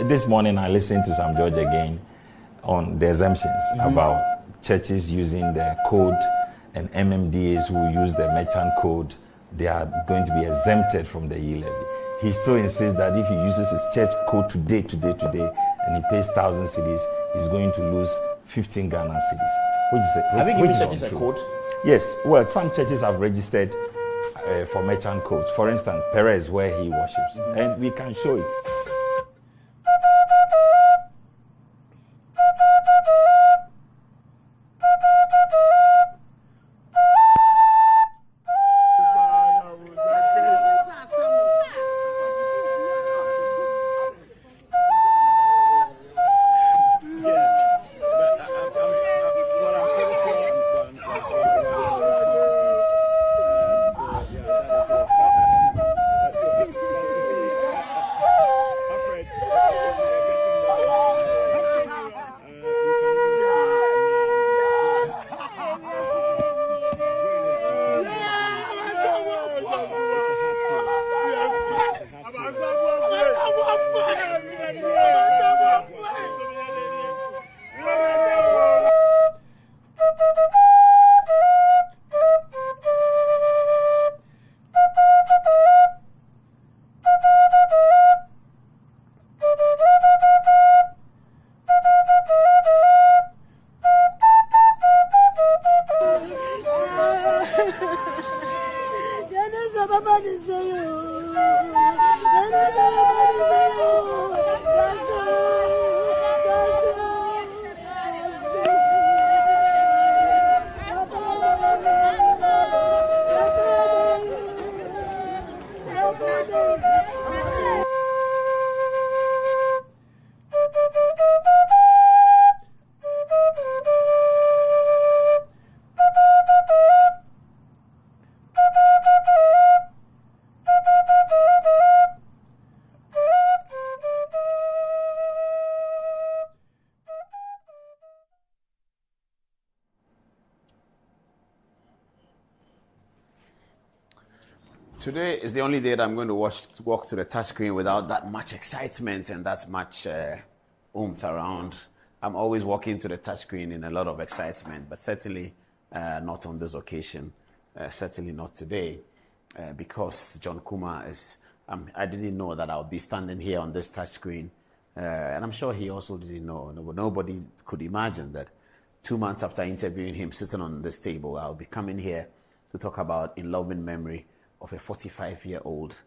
This morning I listened to Sam George again on the exemptions about churches using the code and MMDAs who use the merchant code. They are going to be exempted from the E-levy. He still insists that if he uses his church code today, and he pays 1,000 cedis, he's going to lose 15 Ghana cedis. Have you given churches a code? Yes. Well, some churches have registered for merchant codes. For instance, Perez, where he worships. And we can show it. Today is the only day that I'm going to walk to the touchscreen without that much excitement and that much oomph around. I'm always walking to the touchscreen in a lot of excitement, but certainly not on this occasion. Certainly not today, because John Kumah is. I didn't know that I would be standing here on this touchscreen, and I'm sure he also didn't know. Nobody could imagine that 2 months after interviewing him, sitting on this table, I'll be coming here to talk about in loving memory of a 45-year-old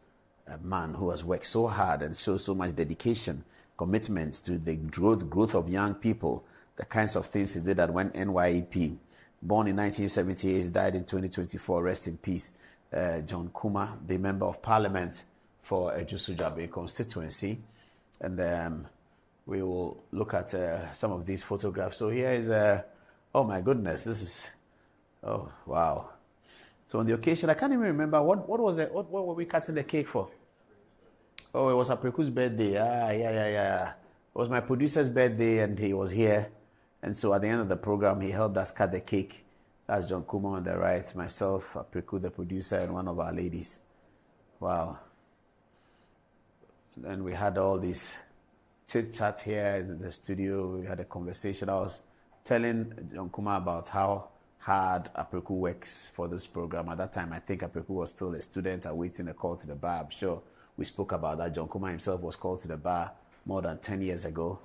man who has worked so hard and shows so much dedication, commitment to the growth of young people, the kinds of things he did at when NYEP. Born in 1978, died in 2024, rest in peace. John Kumah, the Member of Parliament for Ejusu constituency. And we will look at some of these photographs. So here is, oh my goodness, this is, oh wow. So on the occasion, I can't even remember, what were we cutting the cake for? Oh, it was Apreku's birthday. Yeah. It was my producer's birthday and he was here. And so at the end of the program, he helped us cut the cake. That's John Kumah on the right, myself, Apreku, the producer, and one of our ladies. Wow. And we had all this chit-chat here in the studio. We had a conversation. I was telling John Kumah about how hard Apreku works for this program. At that time, I think Apreku was still a student awaiting a call to the bar. I'm sure we spoke about that. John Kumah himself was called to the bar more than 10 years ago.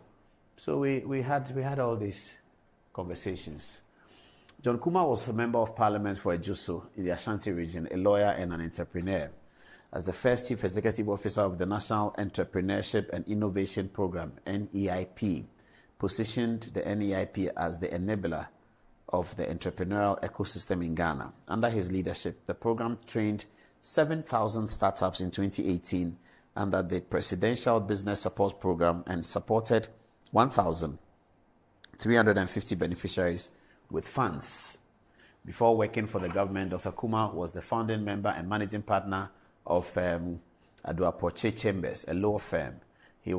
So we had all these conversations. John Kumah was a member of parliament for Ejusu in the Ashanti region, a lawyer and an entrepreneur. As the first chief executive officer of the National Entrepreneurship and Innovation Program, NEIP, positioned the NEIP as the enabler of the entrepreneurial ecosystem in Ghana. Under his leadership, the program trained 7,000 startups in 2018 under the Presidential Business Support Program and supported 1,000 350 beneficiaries with funds. Before working for the government, Dr. Kumah was the founding member and managing partner of Aduapoche Chambers, a law firm. He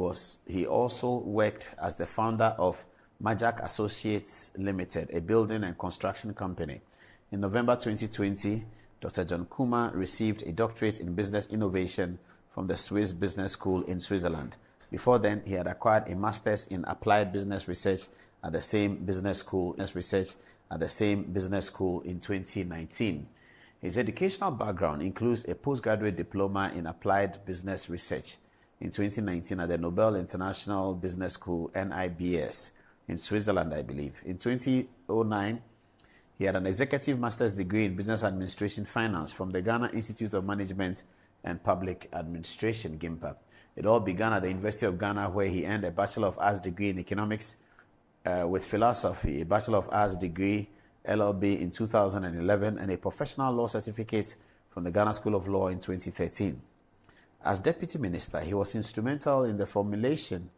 also worked as the founder of Majak Associates Limited, a building and construction company. In November 2020, Dr. John Kumah received a doctorate in business innovation from the Swiss Business School in Switzerland. Before then, he had acquired a master's in applied business research at the same business school in 2019. His educational background includes a postgraduate diploma in applied business research in 2019 at the Nobel International Business School, NIBS, in Switzerland, I believe. In 2009, he had an executive master's degree in business administration finance from the Ghana Institute of Management and Public Administration, GIMPA. It all began at the University of Ghana, where he earned a Bachelor of Arts degree in economics with philosophy, a Bachelor of Arts degree, LLB, in 2011, and a professional law certificate from the Ghana School of Law in 2013. As Deputy Minister, he was instrumental in the formulation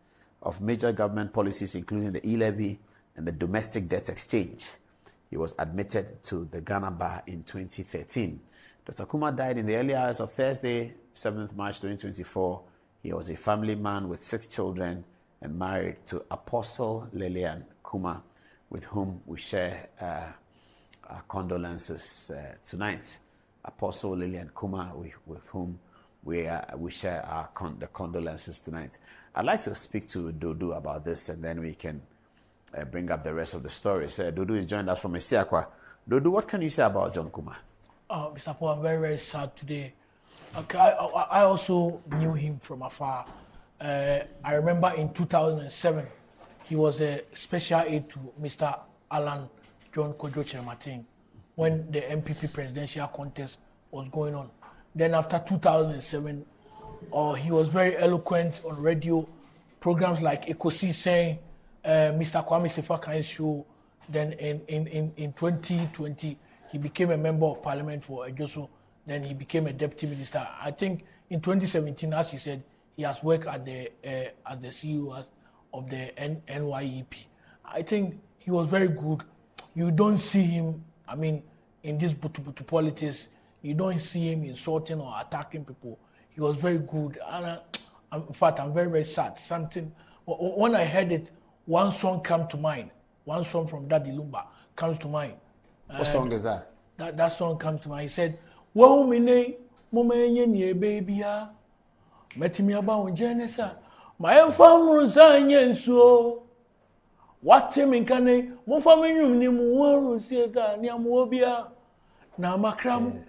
of major government policies, including the E-levy and the domestic debt exchange. He was admitted to the Ghana Bar in 2013. Dr. Kumah died in the early hours of Thursday, 7th March 2024. He was a family man with 6 children and married to Apostle Lillian Kumah, with whom we share our condolences tonight. Apostle Lillian Kumah, with whom we share the condolences tonight. I'd like to speak to Dudu about this, and then we can bring up the rest of the stories. Dudu is joined us from Esiakwa. Dudu, what can you say about John Kumah? Mr. Paul, I'm very, very sad today. Okay, I also knew him from afar. I remember in 2007, he was a special aide to Mr. Alan John Kojo Chermatin when the MPP presidential contest was going on. Then after 2007, he was very eloquent on radio programs like Ekosi saying, Mr. Kwame Sefa show. Then in 2020, he became a member of parliament for Ejoso. Then he became a deputy minister. I think in 2017, as he said, he has worked at as the CEO of the NYEP. I think he was very good. You don't see him, in this butu politics, you don't see him insulting or attacking people. He was very good. And in fact, I'm very, very sad. When I heard it, one song came to mind. One song from Daddy Lumba comes to mind. What song is that? That song comes to mind. He said, "Wo mine momenye nie baby a metimi aba on jenesa my famru sanye nsuo watemi nkane mo faменyum ni mu woru sieta ni amobia na makram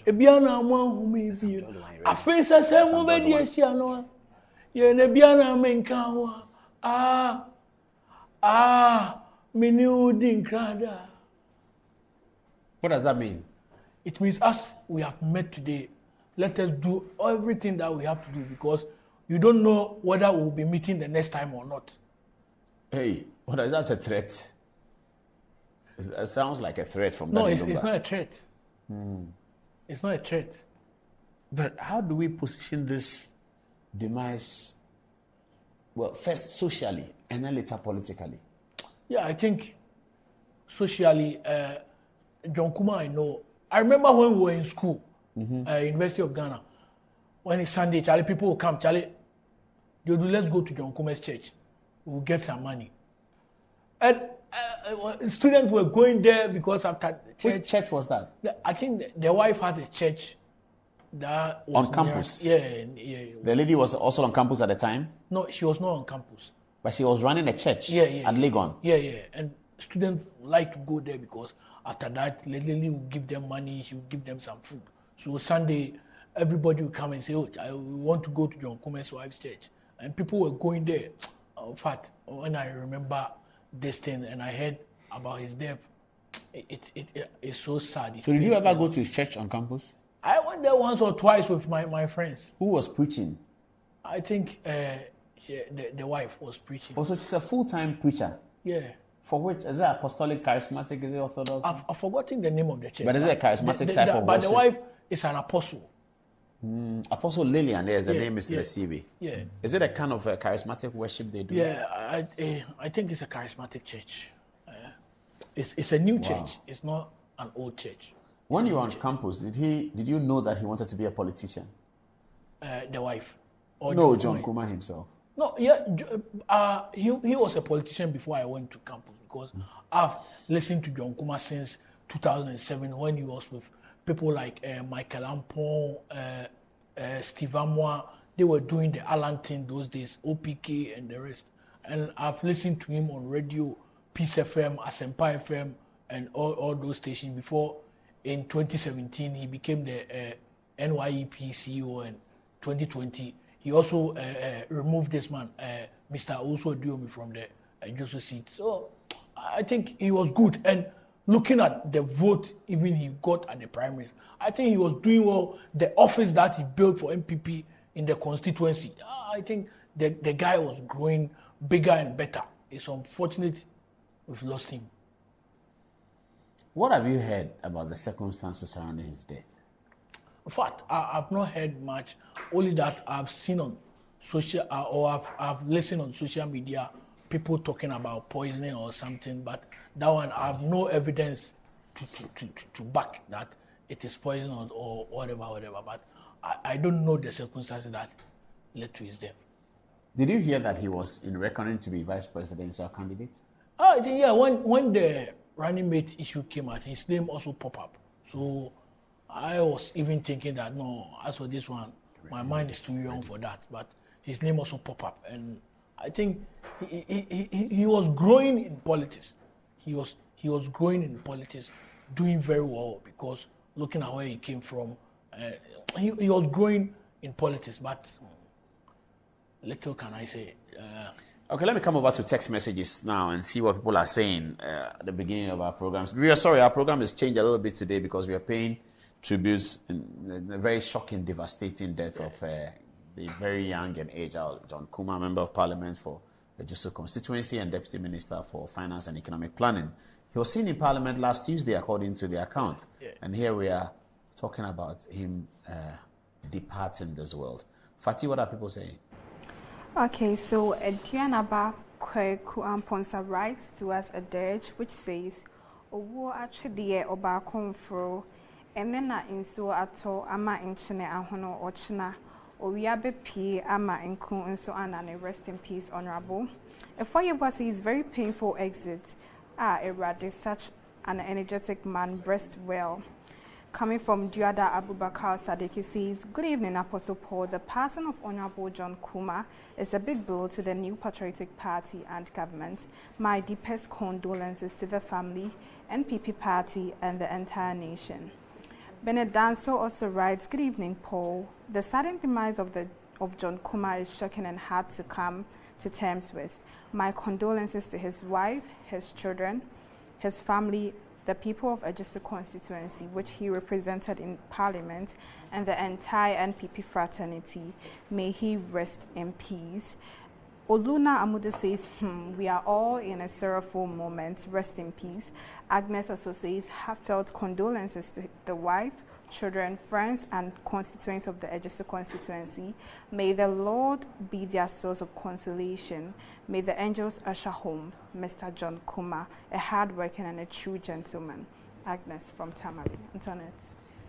ebia na mo ahumi bi afisa se mo be di ehia no ye na bia na menka ho mini udi nkrada." What does that mean? It means us, we have met today. Let us do everything that we have to do, because you don't know whether we'll be meeting the next time or not. Hey, what is that, a threat? It sounds like a threat from No, Daddy Lumba. it's not a threat. It's not a threat. But how do we position this demise, well, first socially and then later politically? Yeah, I think socially, John Kumah, I know. I remember when we were in school, University of Ghana, when it's Sunday, Charlie, people will come, Charlie, let's go to John Kumah's church. We'll get some money. And students were going there because after the church. Which church was that? I think the wife had a church that was on campus? Yeah. The lady was also on campus at the time? No, she was not on campus. But she was running a church at Legon? Yeah. And students like to go there because after that, Lily will give them money, she will give them some food. So Sunday, everybody will come and say, I want to go to John Kumah's wife's church. And people were going there. In fact, when I remember this thing and I heard about his death, it's so sad. So did you ever go to his church on campus? I went there once or twice with my friends. Who was preaching? I think the wife was preaching. Oh, so she's a full-time preacher? Yeah. For which? Is it apostolic, charismatic? Is it orthodox? I've forgotten the name of the church. But is it a charismatic type of But worship? the wife is an apostle. Apostle Lillian, there's the name is Lesibi. Yeah. Is it a kind of charismatic worship they do? Yeah, I think it's a charismatic church. It's a new church. It's not an old church. When you were on campus, did you know that he wanted to be a politician? The wife? Or no, John Kumah himself. No, yeah, he was a politician before I went to campus, because I've listened to John Kumah since 2007 when he was with people like Michael Ampon, Steve Amoa. They were doing the Alan thing those days, OPK and the rest. And I've listened to him on radio, Peace FM, Asempa FM, and all those stations before. In 2017, he became the NYEP CEO, and 2020, he also removed this man, Mr. Oso Diomi, from the Joseph seat. So I think he was good. And looking at the vote even he got at the primaries, I think he was doing well. The office that he built for MPP in the constituency, I think the guy was growing bigger and better. It's unfortunate we've lost him. What have you heard about the circumstances surrounding his death? In fact, I've not heard much, only that I've seen on social, or I've listened on social media, people talking about poisoning or something, but that one, I have no evidence to back that it is poison or whatever, but I don't know the circumstances that led to his death. Did you hear that he was in reckoning to be vice presidential candidate? Yeah, when the running mate issue came out, his name also popped up. So I was even thinking that, no, as for this one, my mind is too young for that. But his name also popped up. And I think he was growing in politics. He was growing in politics, doing very well, because looking at where he came from, he was growing in politics. But little can I say. Okay, let me come over to text messages now and see what people are saying at the beginning of our programs. We are sorry, our program has changed a little bit today because we are paying tributes in the very shocking, devastating death of the very young and aged John Kumah, Member of Parliament for the Juso constituency and Deputy Minister for Finance and Economic Planning. He was seen in Parliament last Tuesday, according to the account. And here we are talking about him departing this world. Fatih, what are people saying? Okay, so Diana Kweku Amponsa writes to us a dirge which says, Owo actually oba konfro, and then inso ato ama inchine ahono ochna, owiabe pi ama inku inso anane, rest in peace, honorable. A 4-year was his very painful exit. Erade, such an energetic man, rest well. Coming from Duada Abubakar Sadiki says, Good evening, Apostle Paul. The passing of Honorable John Kumah is a big blow to the new Patriotic Party and government. My deepest condolences to the family, NPP party, and the entire nation. Bennett Danso also writes, Good evening, Paul. The sudden demise of John Kumah is shocking and hard to come to terms with. My condolences to his wife, his children, his family, the people of Adisadel constituency, which he represented in Parliament, and the entire NPP fraternity. May he rest in peace. Oluna Amudu says, we are all in a sorrowful moment. Rest in peace. Agnes also says, heartfelt condolences to the wife, children, friends, and constituents of the Adisadel constituency. May the Lord be their source of consolation. May the angels usher home Mr. John Kumah, a hard-working and a true gentleman. Agnes from Tamari. Antoinette.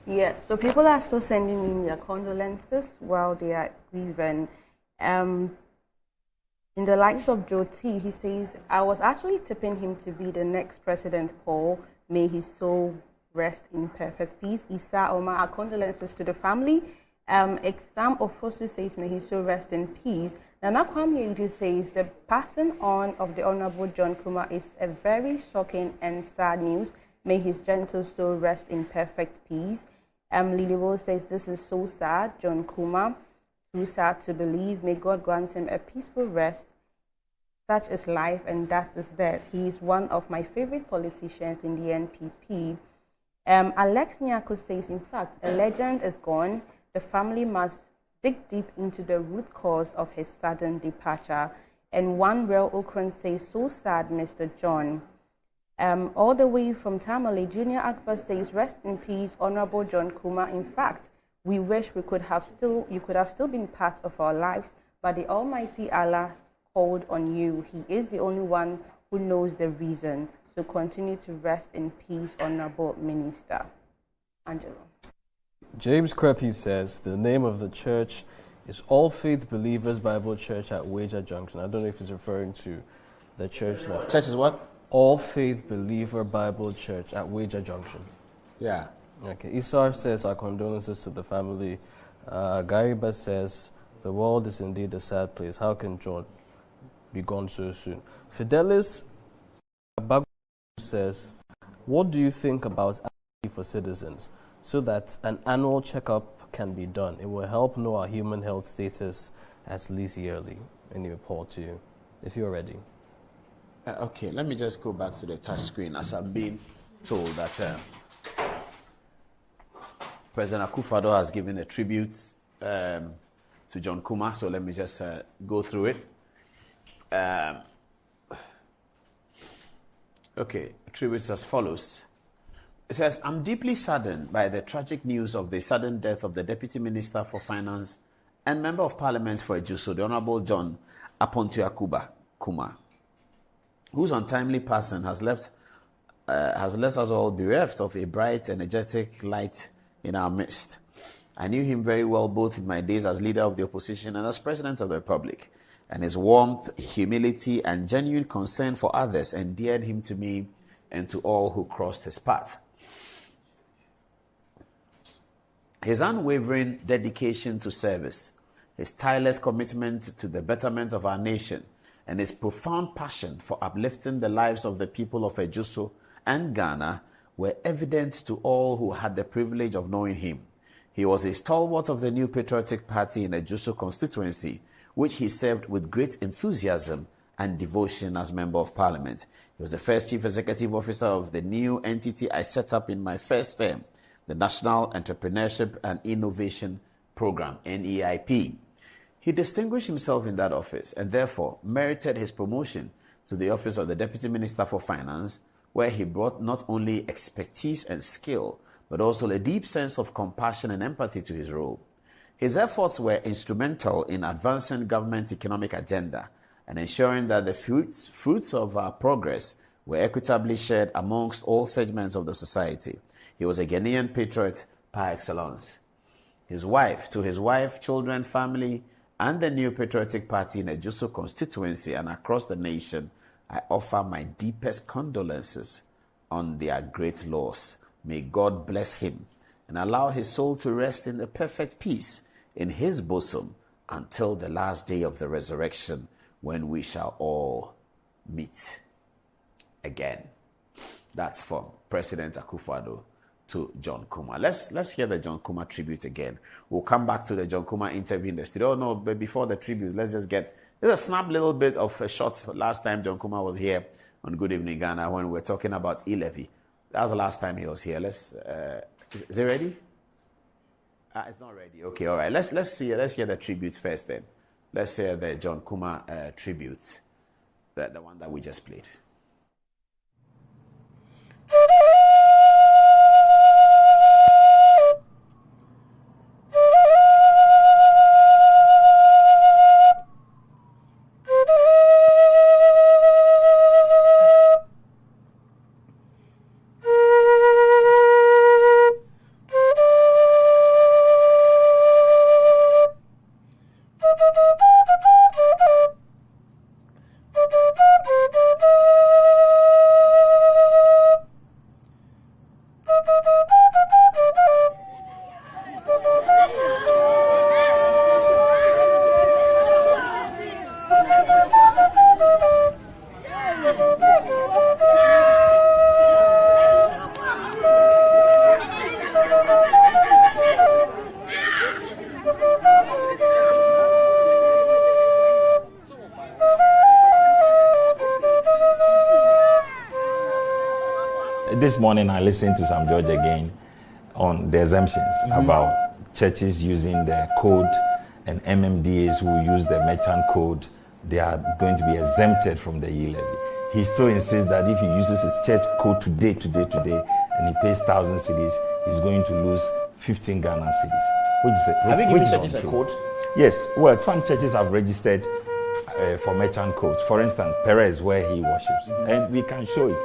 Yes, so people are still sending in their condolences while they are grieving. In the likes of Joe T, he says, I was actually tipping him to be the next President Paul. May his soul rest in perfect peace. Isa Omar, our condolences to the family. Exam Ofosu says, may his soul rest in peace. Nana Kwame Edu says, the passing on of the Honorable John Kumah is a very shocking and sad news. May his gentle soul rest in perfect peace. Liliwo says, this is so sad, John Kumah, too sad to believe. May God grant him a peaceful rest. Such is life and that is death. He is one of my favorite politicians in the NPP. Alex Nyako says, in fact, a legend is gone. The family must dig deep into the root cause of his sudden departure. And one real Okran says, so sad, Mr. John. All the way from Tamale, Junior Akbar says, rest in peace, Honorable John Kumah. In fact, We wish you could have still been part of our lives, but the Almighty Allah called on you. He is the only one who knows the reason. So continue to rest in peace, Honorable Minister. Angelo. James Creppy says the name of the church is All Faith Believers Bible Church at Wager Junction. I don't know if he's referring to the church now. Church is what? All Faith Believer Bible Church at Wager Junction. Yeah. Okay. Isar says our condolences to the family. Gariba says the world is indeed a sad place. How can John be gone so soon? Fidelis Abagu says, what do you think about ID for citizens so that an annual checkup can be done? It will help know our human health status at least yearly. Any report to you, if you're ready. Okay, let me just go back to the touch screen. As I'm being told that President Akufo-Addo has given a tribute to John Kumah, so let me just go through it. Okay, tributes as follows. It says, I'm deeply saddened by the tragic news of the sudden death of the Deputy Minister for Finance and Member of Parliament for Ejuso, the Honorable John Apontuakuba Kumah, whose untimely passing has left us all bereft of a bright, energetic light in our midst. I knew him very well, both in my days as leader of the opposition and as President of the Republic, and his warmth, humility, and genuine concern for others endeared him to me and to all who crossed his path. His unwavering dedication to service, his tireless commitment to the betterment of our nation, and his profound passion for uplifting the lives of the people of Ejuso and Ghana were evident to all who had the privilege of knowing him. He was a stalwart of the New Patriotic Party in Ejuso constituency, which he served with great enthusiasm and devotion as Member of Parliament. He was the first Chief Executive Officer of the new entity I set up in my first term, the National Entrepreneurship and Innovation Program, NEIP. He distinguished himself in that office and therefore merited his promotion to the office of the Deputy Minister for Finance, where he brought not only expertise and skill, but also a deep sense of compassion and empathy to his role. His efforts were instrumental in advancing government's economic agenda and ensuring that the fruits of our progress were equitably shared amongst all segments of the society. He was a Ghanaian patriot par excellence. To his wife, children, family, and the New Patriotic Party in Ejuso constituency and across the nation, I offer my deepest condolences on their great loss. May God bless him and allow his soul to rest in the perfect peace in his bosom until the last day of the resurrection, when we shall all meet again. That's from President Akufo-Addo to John Kumah. Let's hear the John Kumah tribute again. We'll come back to the John Kumah interview in the studio. No, but before the tribute, let's just get a snap little bit of a shot. Last time John Kumah was here on Good Evening Ghana when we were talking about E-levy. That was the last time he was here. Is it ready? It's not ready. Okay, all right. Let's hear the tribute first then. Let's hear the John Kumah tribute, the one that we just played. This morning I listened to Sam George again on the exemptions about churches using the code and MMDAs who use the merchant code. They are going to be exempted from the E-levy. He still insists that if he uses his church code today, and he pays 1,000 cedis, he's going to lose 15 Ghana cedis. which is Have you given which is churches a untrue. code? Yes, well, some churches have registered for merchant codes. For instance, Perez, where he worships, and we can show it.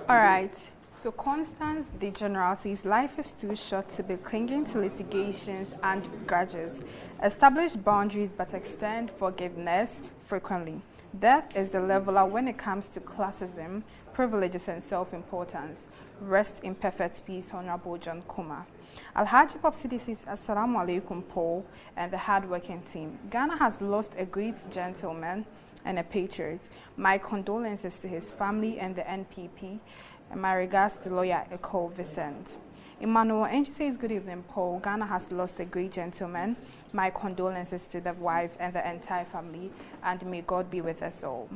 All right. So Constance De General says life is too short to be clinging to litigations and grudges. Establish boundaries but extend forgiveness frequently. Death is the leveler when it comes to classism, privileges, and self-importance. Rest in perfect peace, Honorable John Kumah. Alhaji Popsidi says, Assalamu alaikum, Paul, and the hard-working team. Ghana has lost a great gentleman and a patriot. My condolences to his family and the NPP, and my regards to lawyer Echo Vicent. Emmanuel Enchi says, good evening, Paul. Ghana has lost a great gentleman. My condolences to the wife and the entire family, and may God be with us all.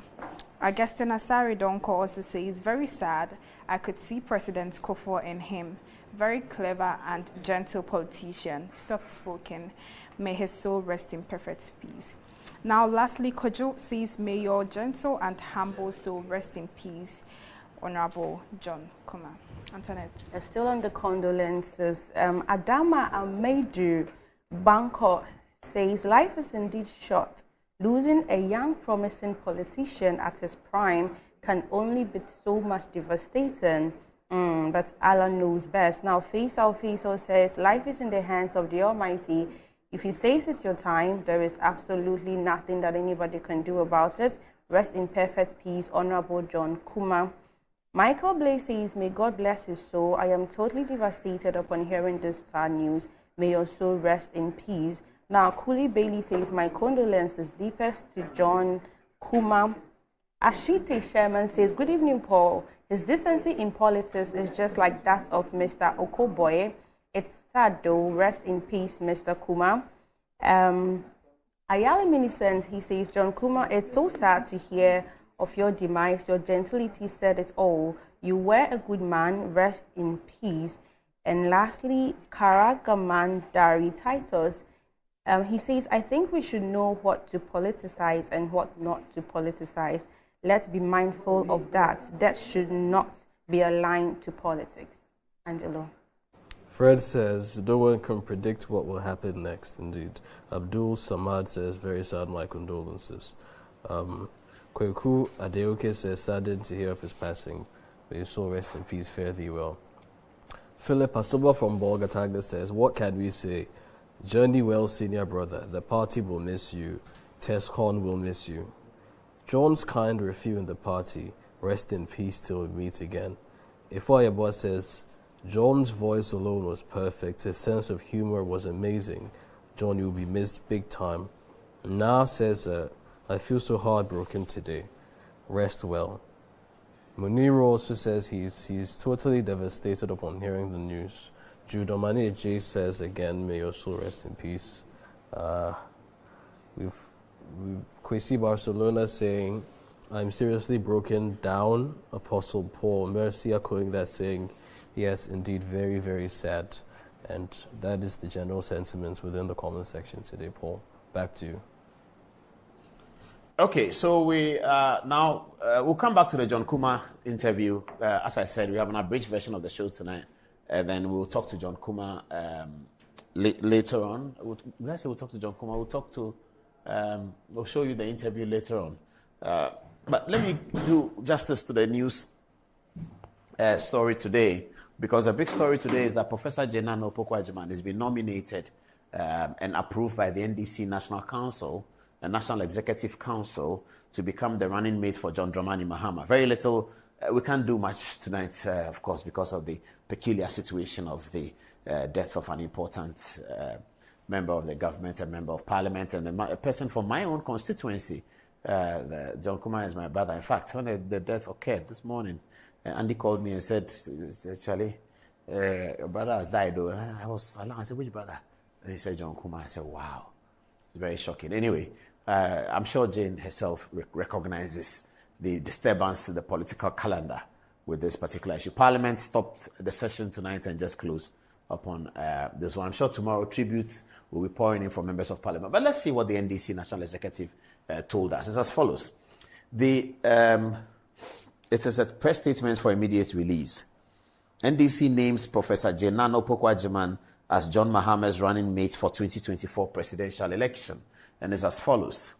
Augustine Asari Donko also says, very sad. I could see President Kufuor in him. Very clever and gentle politician, soft-spoken. May his soul rest in perfect peace. Now, lastly, Kojo says, may your gentle and humble soul rest in peace, Honorable John Kumah. Antoinette. Still on the condolences, Adama Amedu Banko says, life is indeed short. Losing a young, promising politician at his prime can only be so much devastating. But Allah knows best. Now, Faisal says, life is in the hands of the Almighty. If He says it's your time, there is absolutely nothing that anybody can do about it. Rest in perfect peace, Honorable John Kumah. Michael Blaze says, may God bless his soul. I am totally devastated upon hearing this sad news. May your soul rest in peace. Now, Cooley Bailey says, my condolences deepest to John Kumah. Ashite Sherman says, good evening, Paul. His decency in politics is just like that of Mr. Okoboye. It's sad though. Rest in peace, Mr. Kumah. Ayala Minicent, he says, John Kumah, it's so sad to hear of your demise. Your gentility said it all. You were a good man. Rest in peace. And lastly, Karagaman Dari Titus, he says, I think we should know what to politicize and what not to politicize. Let's be mindful of that. That should not be aligned to politics. Angelo. Fred says, no one can predict what will happen next, indeed. Abdul Samad says, very sad, my condolences. Kweku Adeoke says, saddened to hear of his passing. May his soul rest in peace, fare thee well. Philip Asoba from Bolgatagda says, what can we say? Journey well, senior brother. The party will miss you. Tescon will miss you. John's kind refuel in the party. Rest in peace till we meet again. Ifoyabo says, John's voice alone was perfect. His sense of humor was amazing. John, you'll be missed big time. Na says, I feel so heartbroken today. Rest well. Muniro also says he's totally devastated upon hearing the news. Judomani J says again, may your soul rest in peace. We've Kwesi Barcelona saying, I'm seriously broken down. Apostle Paul Mercia quoting that saying, yes, indeed, very, very sad. And that is the general sentiments within the comment section today, Paul. Back to you. Okay, so we now we'll come back to the John Kumah interview. As I said, we have an abridged version of the show tonight, and then we'll talk to John Kumah later on. Did I say we'll talk to John Kumah? We'll talk to. We'll show you the interview later on. But let me do justice to the news story today, because the big story today is that Professor Jenano Opoku-Agyeman has been nominated and approved by the NDC National Council, the National Executive Council, to become the running mate for John Dramani Mahama. Very little, we can't do much tonight, of course, because of the peculiar situation of the death of an important member of the government, a member of parliament, and a person from my own constituency. John Kumah is my brother. In fact, when the death occurred this morning, Andy called me and said, Charlie, your brother has died. I was alarmed. I said, which brother? And he said, John Kumah. I said, wow. It's very shocking. Anyway, I'm sure Jane herself recognizes the disturbance to the political calendar with this particular issue. Parliament stopped the session tonight and just closed upon this one. I'm sure tomorrow tributes will be pouring in from members of parliament. But let's see what the NDC National Executive told us. It's as follows. It is a press statement for immediate release. NDC names Professor Jenano Opoku-Agyeman as John Mahama's running mate for 2024 presidential election. And it's as follows.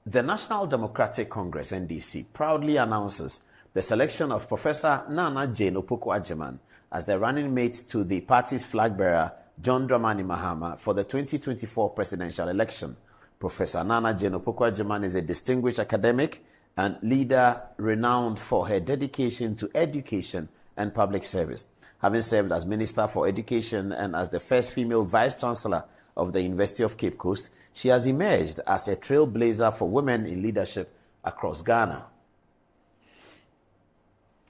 The National Democratic Congress, NDC, proudly announces the selection of Professor Nana Jane Opoku-Agyeman as the running mate to the party's flag bearer, John Dramani Mahama, for the 2024 presidential election. Professor Nana Jane Opoku-Agyeman is a distinguished academic and leader renowned for her dedication to education and public service. Having served as Minister for Education and as the first female Vice-Chancellor of the University of Cape Coast, she has emerged as a trailblazer for women in leadership across Ghana.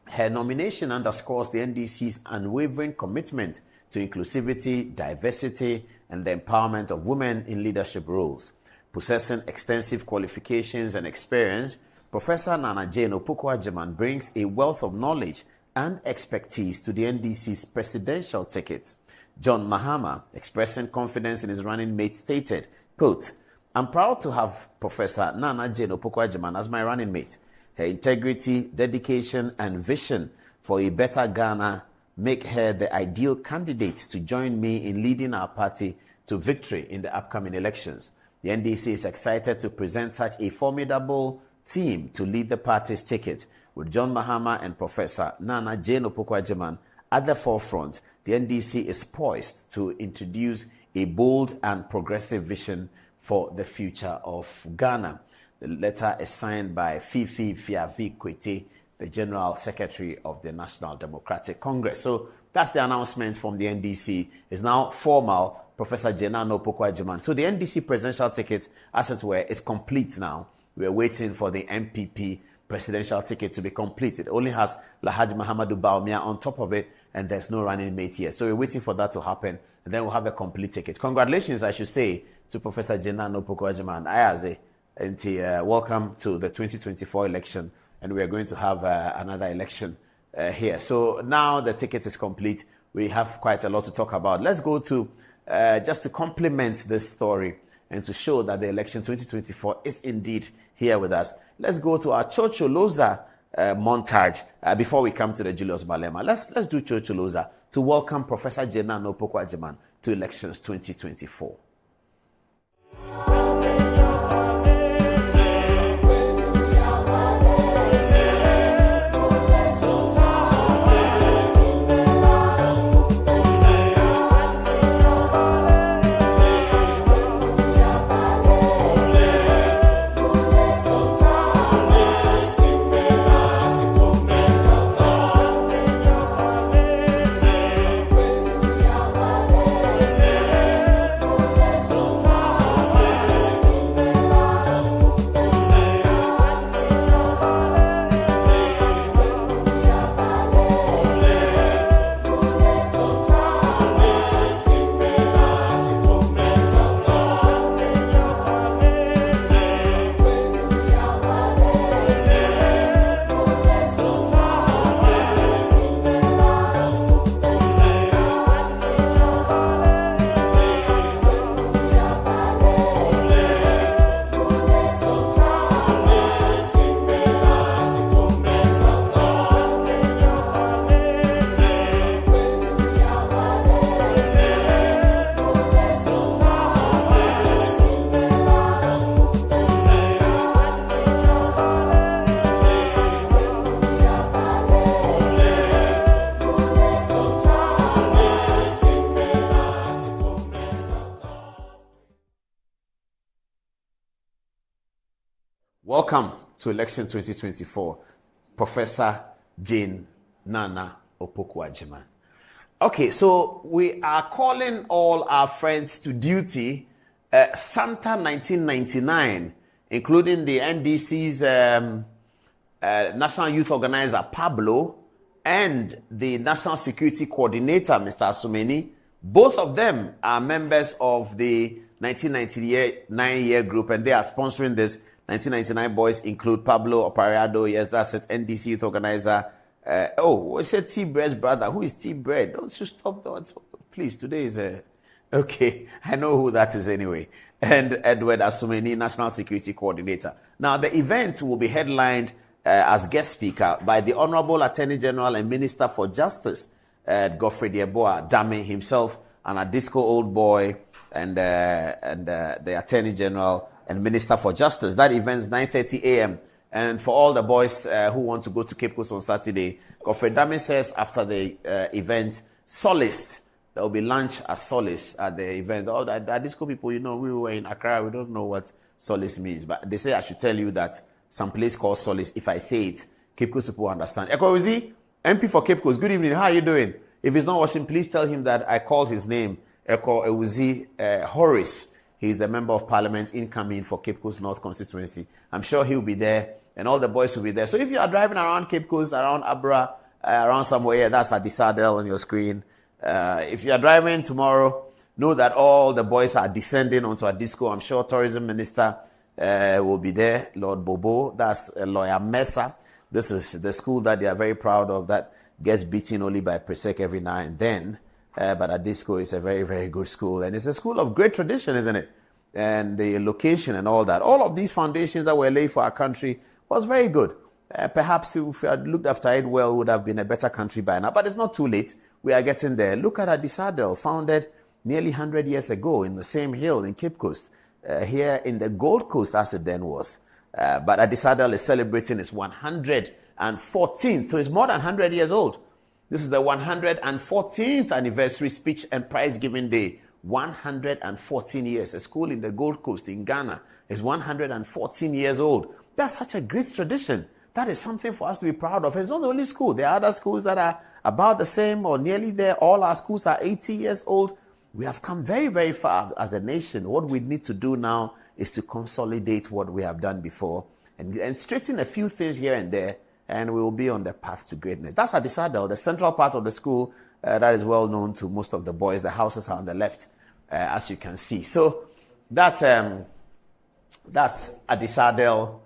Her nomination underscores the NDC's unwavering commitment to inclusivity, diversity, and the empowerment of women in leadership roles. Possessing extensive qualifications and experience, Professor Nana Jane Opoku-Agyeman brings a wealth of knowledge and expertise to the NDC's presidential ticket. John Mahama, expressing confidence in his running mate, stated, quote, I'm proud to have Professor Nana Jane Opoku-Agyeman as my running mate. Her integrity, dedication, and vision for a better Ghana make her the ideal candidate to join me in leading our party to victory in the upcoming elections. The NDC is excited to present such a formidable team to lead the party's ticket, with John Mahama and Professor Nana Jane Opoku-Agyeman at the forefront. The NDC is poised to introduce a bold and progressive vision for the future of Ghana. The letter is signed by Fifi Fiavi Kwete, the General Secretary of the National Democratic Congress. So that's the announcement from the NDC. It's now formal, Professor Jenano Opoku-Agyeman. So the NDC presidential ticket, as it were, is complete now. We're waiting for the MPP presidential ticket to be complete. It only has Lahaj Mahamadou Bawumia on top of it, and there's no running mate here. So we're waiting for that to happen, and then we'll have a complete ticket. Congratulations, I should say, to Professor Jenano Opoku-Agyeman. Ayaze, and welcome to the 2024 election, and we are going to have another election here. So now the ticket is complete. We have quite a lot to talk about. Let's go to, just to complement this story and to show that the election 2024 is indeed here with us. Let's go to our Chocholoza montage before we come to the Julius Malema. Let's do Chocholoza to welcome Professor Jenano Opoku-Agyeman to elections 2024. welcome to election 2024, Professor Jane Nana Opoku-Agyeman. Okay, so we are calling all our friends to duty. Santa 1999, including the NDC's National Youth Organizer, Pablo, and the National Security Coordinator, Mr. Asumeni. Both of them are members of the 1999 group, and they are sponsoring this. 1999 boys include Pablo Opariado, yes, that's it, NDC Youth Organizer. What's your T-Bread's brother? Who is T-Bread? Don't you stop that. Please, today is okay, I know who that is anyway. And Edward Asumeni, National Security Coordinator. Now, the event will be headlined as guest speaker by the Honorable Attorney General and Minister for Justice, Godfrey Dieboa Dame himself, and Adisco Old Boy, and the Attorney General and Minister for Justice. That event is 9:30 a.m. And for all the boys who want to go to Cape Coast on Saturday, Godfrey Dame says after the event, Solace, there will be lunch at Solace at the event. All the Adisco people, we were in Accra, we don't know what Solace means. But they say I should tell you that some place called Solace, if I say it, Cape Coast people understand. Eko Uzi, MP for Cape Coast, good evening, how are you doing? If he's not watching, please tell him that I called his name, Eko Uzi Horace. He's the Member of Parliament incoming for Cape Coast North constituency. I'm sure he'll be there, and all the boys will be there. So if you are driving around Cape Coast, around Abra, around somewhere, that's Adisadel on your screen. If you are driving tomorrow, know that all the boys are descending onto Adisco. I'm sure Tourism Minister will be there, Lord Bobo. That's Lawyer Mesa. This is the school that they are very proud of that gets beaten only by Presec every now and then. But Adisco is a very, very good school. And it's a school of great tradition, isn't it? And the location and all that. All of these foundations that were laid for our country was very good. Perhaps if we had looked after it well, would have been a better country by now. But it's not too late. We are getting there. Look at Adisadel, founded nearly 100 years ago in the same hill in Cape Coast. Here in the Gold Coast, as it then was. But Adisadel is celebrating its 114th. So it's more than 100 years old. This is the 114th anniversary speech and prize giving day. 114 years. A school in the Gold Coast in Ghana is 114 years old. That's such a great tradition. That is something for us to be proud of. It's not the only school. There are other schools that are about the same or nearly there. All our schools are 80 years old. We have come very, very far as a nation. What we need to do now is to consolidate what we have done before and straighten a few things here and there, and we will be on the path to greatness. That's Adisadel, the central part of the school that is well known to most of the boys. The houses are on the left, as you can see. So that's Adisadel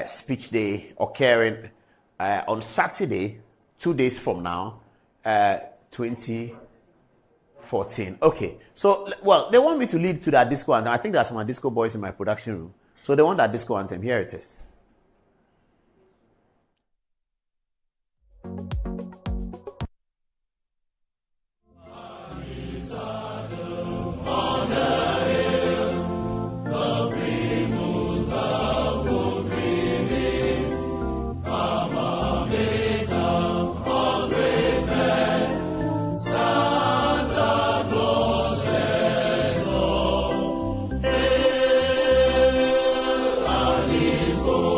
speech day occurring on Saturday, 2 days from now, 2014. Okay, so, well, they want me to lead to that disco anthem. I think there are some disco boys in my production room. So they want that disco anthem. Here it is. Oh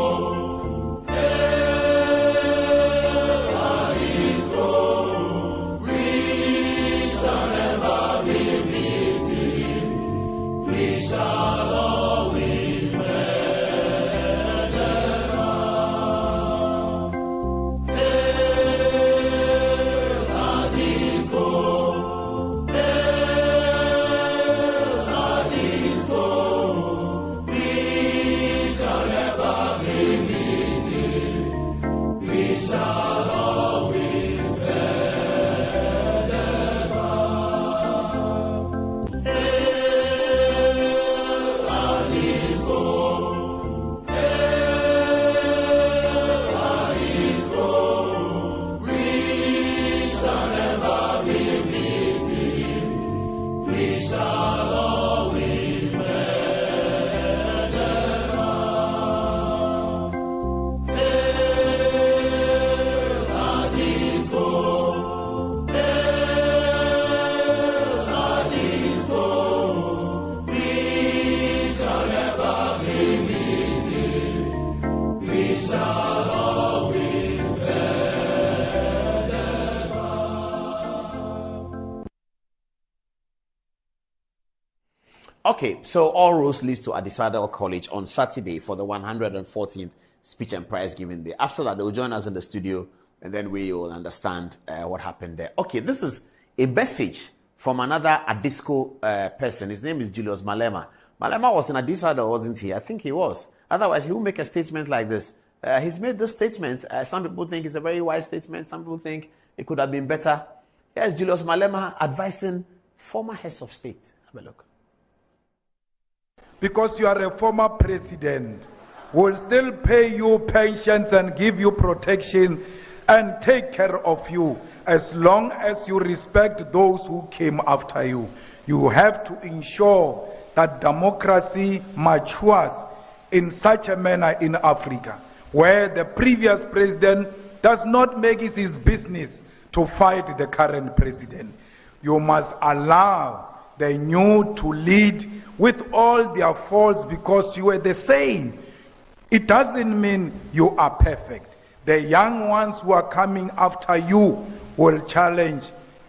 Okay, so all roads leads to Adisadel College on Saturday for the 114th speech and prize giving day. After that, they will join us in the studio, and then we will understand what happened there. Okay, this is a message from another Adisco person. His name is Julius Malema. Malema was in Adisadel, wasn't he? I think he was. Otherwise, he will make a statement like this. He's made this statement. Some people think it's a very wise statement. Some people think it could have been better. Here's Julius Malema advising former heads of state. Have a look. Because you are a former president, will still pay you pensions and give you protection and take care of you as long as you respect those who came after you. You have to ensure that democracy matures in such a manner in Africa, where the previous president does not make it his business to fight the current president. You must allow the new to lead with all their faults because you are the same. It doesn't mean you are perfect. The young ones who are coming after you will challenge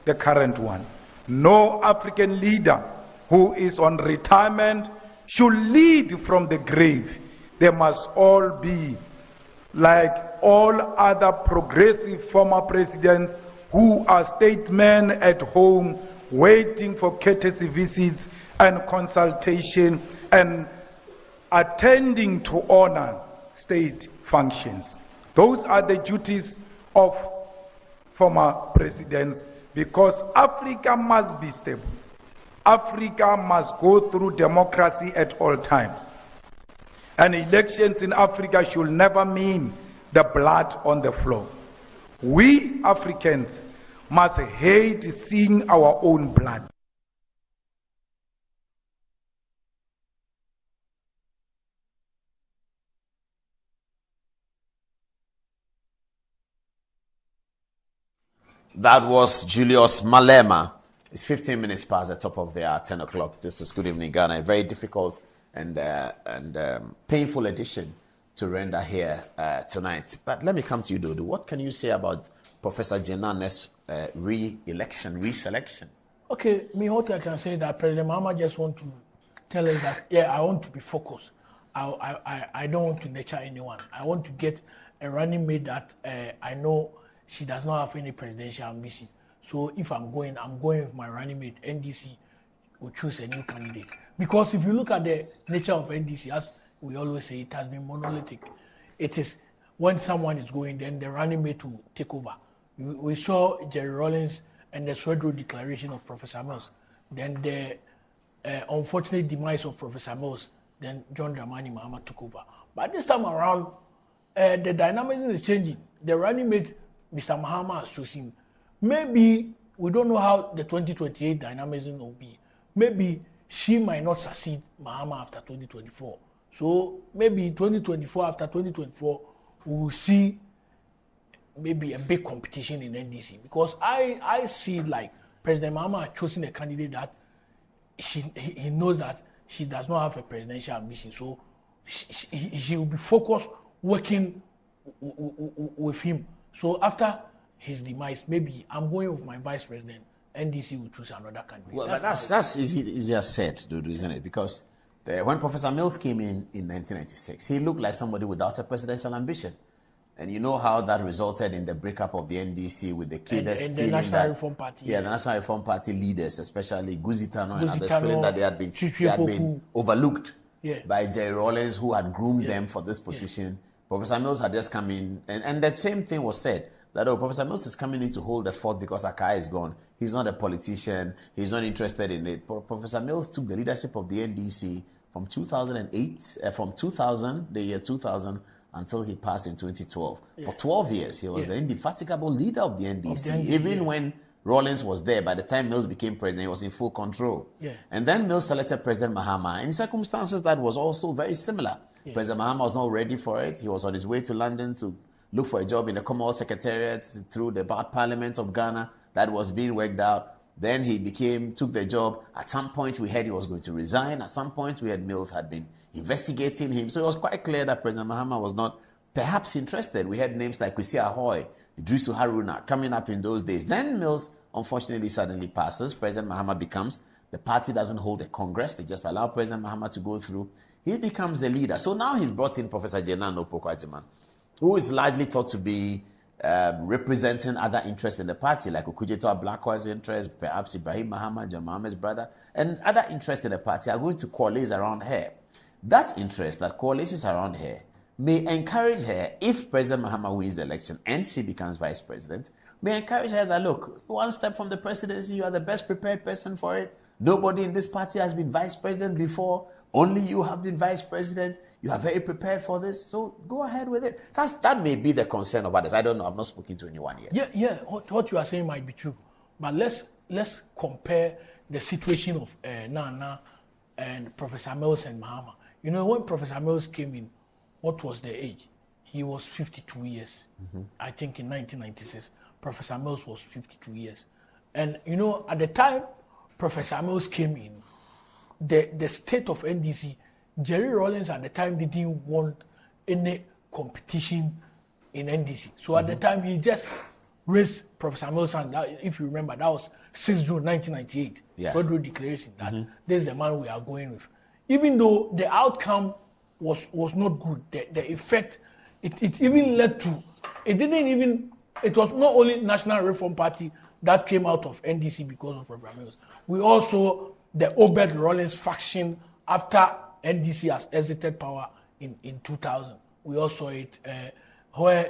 the current one. No African leader who is on retirement should lead from the grave. They must all be like all other progressive former presidents who are statesmen at home, waiting for courtesy visits and consultation and attending to honor state functions. Those are the duties of former presidents, because Africa must be stable. Africa must go through democracy at all times. And elections in Africa should never mean the blood on the floor. We Africans must hate seeing our own blood. That was Julius Malema. It's 15 minutes past the top of the hour, 10 o'clock. This is Good Evening Ghana. A very difficult and painful edition to render here tonight. But let me come to you, Dodo. What can you say about Professor Jenane's reselection? Okay, what I can say that President Mahama just want to tell us that, I want to be focused. I don't want to nurture anyone. I want to get a running mate that I know she does not have any presidential ambition. So if I'm going with my running mate. NDC will choose a new candidate. Because if you look at the nature of NDC, as we always say, it has been monolithic. It is when someone is going, then the running mate will take over. We saw Jerry Rawlings and the Swedrow declaration of Professor Mills. Then the unfortunate demise of Professor Mills. Then John Dramani Mahama took over. But this time around, the dynamism is changing. The running mate, Mr. Mahama, has chosen. Maybe we don't know how the 2028 dynamism will be. Maybe she might not succeed Mahama after 2024. So maybe 2024, after 2024, we will see maybe a big competition in NDC. Because I see like President Mahama has chosen a candidate that he knows that she does not have a presidential ambition. So she will be focused working with him. So after his demise, maybe I'm going with my vice president. NDC will choose another candidate. Well, that's easier said, Dudu, isn't it? Because when Professor Mills came in 1996, he looked like somebody without a presidential ambition. And you know how that resulted in the breakup of the NDC with the cadres and the National Reform Party. Yeah, the National Reform Party leaders, especially Guzitano and others, feeling that they had been overlooked by Jerry Rawlings, who had groomed them for this position. Professor Mills had just come in, and that same thing was said, that Professor Mills is coming in to hold the fort because Akai is gone. He's not a politician. He's not interested in it. Professor Mills took the leadership of the NDC from 2008, the year 2000, until he passed in 2012. For 12 years, he was the indefatigable leader of the NDC. Even when Rawlings was there, by the time Mills became president, he was in full control. And then Mills selected President Mahama in circumstances that was also very similar. President Mahama was not ready for it. He was on his way to London to look for a job in the Commonwealth Secretariat through the Parliament of Ghana. That was being worked out. Then he took the job. At some point, we heard he was going to resign. At some point, we had Mills had been investigating him. So it was quite clear that President Mahama was not perhaps interested. We had names like Kwesi Ahoy, Idrisu Haruna coming up in those days. Then Mills, unfortunately, suddenly passes. President Mahama becomes The party doesn't hold a congress. They just allow President Mahama to go through. He becomes the leader. So now he's brought in Professor Jenan Opoku-Agyeman, who is largely thought to be representing other interests in the party, like Okujeto Ablakwa's interest, perhaps Ibrahim Mahama, John Mohammed's brother, and other interests in the party are going to coalesce around her. That interest that coalesces around her may encourage her, if President Mahama wins the election and she becomes vice president, may encourage her that, look, one step from the presidency, you are the best prepared person for it. Nobody in this party has been vice president before. Only you have been vice president. You are very prepared for this, so go ahead with it. That may be the concern of others. I don't know. I've not spoken to anyone yet. Yeah. What you are saying might be true, but let's compare the situation of Nana and Professor Mills and Mahama. You know, when Professor Mills came in, what was the age? He was 52 years. I think in 1996, Professor Mills was 52 years. And, you know, at the time Professor Mills came in, the state of NDC, Jerry Rawlings at the time didn't want any competition in NDC. So at the time, he just raised Professor Mills, and if you remember, that was 6 June 1998, Federal Declaration, that this is the man we are going with. Even though the outcome was not good, the effect, it even led to, it was not only National Reform Party that came out of NDC because of Professor Mills. We also, the Obed Rawlings faction, after NDC has exited power in 2000, we also saw it where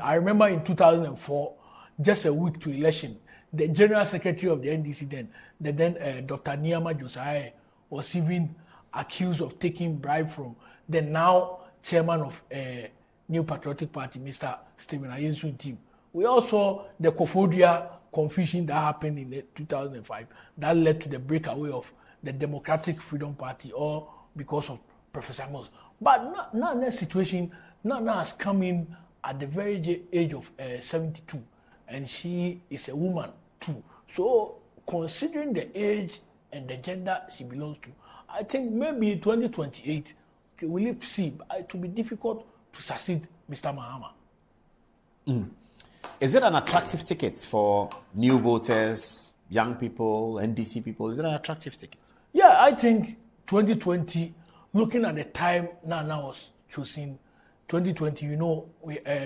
I remember in 2004, just a week to election, the General Secretary of the NDC then Dr. Niyama Josiah, was even accused of taking bribe from the now chairman of New Patriotic Party, Mr. Stephen Ayensu's team. We also saw the Kofodia confusion that happened in 2005 that led to the breakaway of the Democratic Freedom Party, all because of Professor Mills. But now in that situation, Nana has come in at the very age of 72, and she is a woman too. So considering the age and the gender she belongs to, I think maybe 2028, we'll have to see. It will be difficult to succeed Mr. Mahama. Is it an attractive ticket for new voters, young people, NDC people? Is it an attractive ticket? Yeah, I think 2020, looking at the time Nana was choosing, 2020, you know,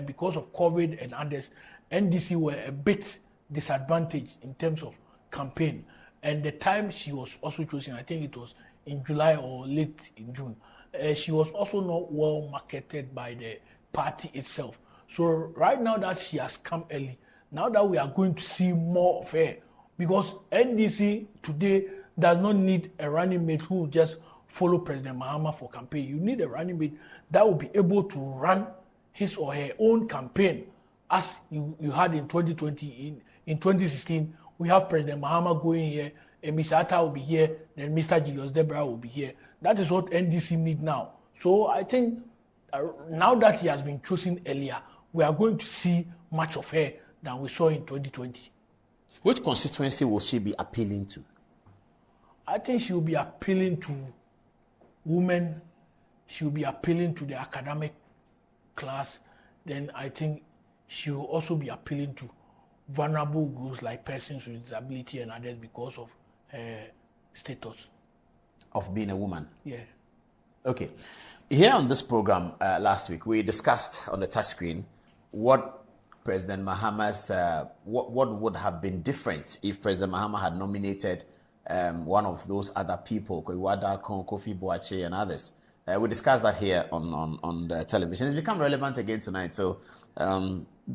because of COVID and others, NDC were a bit disadvantaged in terms of campaign. And the time she was also choosing, I think it was in July or late in June, she was also not well marketed by the party itself. So right now that she has come early, now that we are going to see more of her, because NDC today does not need a running mate who will just follow President Mahama for campaign. You need a running mate that will be able to run his or her own campaign, as you had in 2020. In 2016, we have President Mahama going here, and Mr. Atta will be here, then Mr. Julius Debra will be here. That is what NDC need now. So I think now that he has been chosen earlier, we are going to see much of her than we saw in 2020. Which constituency will she be appealing to? I think she will be appealing to women. She will be appealing to the academic class. Then I think she will also be appealing to vulnerable groups like persons with disability and others because of her status. Of being a woman? Yeah. Okay. Here on this program last week, we discussed on the touchscreen what President Mahama's, what would have been different if President Mahama had nominated one of those other people, Koiwada, Kofi Boache, and others. We discussed that here on the television. It's become relevant again tonight. So,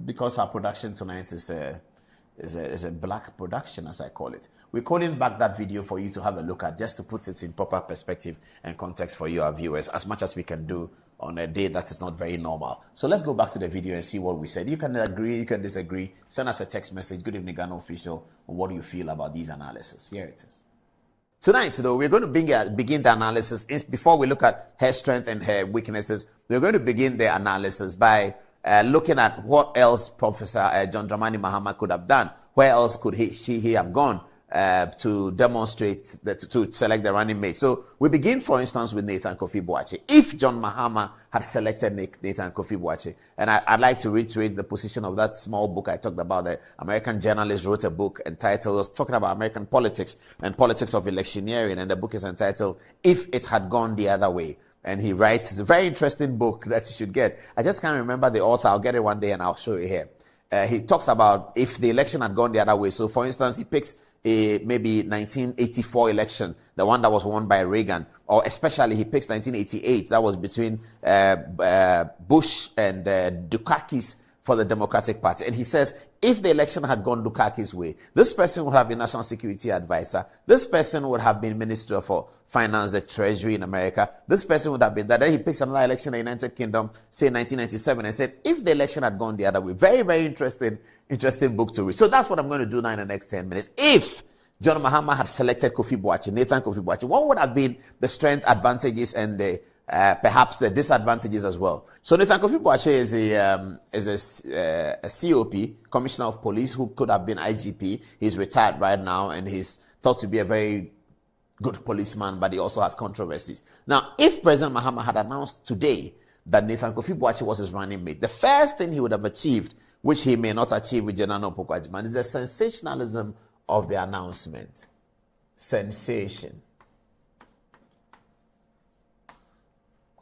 because our production tonight is a black production, as I call it, we're calling back that video for you to have a look at, just to put it in proper perspective and context for you, our viewers, as much as we can do on a day that is not very normal. So let's go back to the video and see what we said. You can agree, you can disagree. Send us a text message. Good evening, Ghana Official. On what do you feel about these analysis? Here it is. Tonight, though, we're going to begin the analysis. Before we look at her strength and her weaknesses, we're going to begin the analysis by looking at what else Professor John Dramani Mahama could have done. Where else could he have gone to demonstrate that to select the running mate. So we begin, for instance, with Nathan Kofi Boakye. If John Mahama had selected Nathan Kofi Boakye, and I'd like to reiterate the position of that small book I talked about. The American journalist wrote a book entitled, was talking about American politics and politics of electioneering, and the book is entitled "If It Had Gone the Other Way." And he writes, it's a very interesting book that you should get. I just can't remember the author. I'll get it one day and I'll show you here. He talks about if the election had gone the other way. So, for instance, he picks maybe 1984 election, the one that was won by Reagan, or especially he picks 1988, that was between Bush and Dukakis for the Democratic Party. And he says, if the election had gone Dukakis' way, this person would have been National Security Advisor, this person would have been Minister for Finance, the Treasury in America, this person would have been that. Then he picks another election in the United Kingdom, say 1997, and said, if the election had gone the other way. Very, very interesting book to read. So that's what I'm going to do now in the next 10 minutes. If John Mahama had selected Kofi Boakye, Nathan Kofi Boakye, what would have been the strength, advantages, and the perhaps the disadvantages as well? So Nathan Kofi Boakye is a COP, Commissioner of Police, who could have been IGP. He's retired right now, and he's thought to be a very good policeman, but he also has controversies. Now, if President Mahama had announced today that Nathan Kofi Boakye was his running mate, the first thing he would have achieved, which he may not achieve with Jenano Pokwajiman, is the sensationalism of the announcement. Sensation.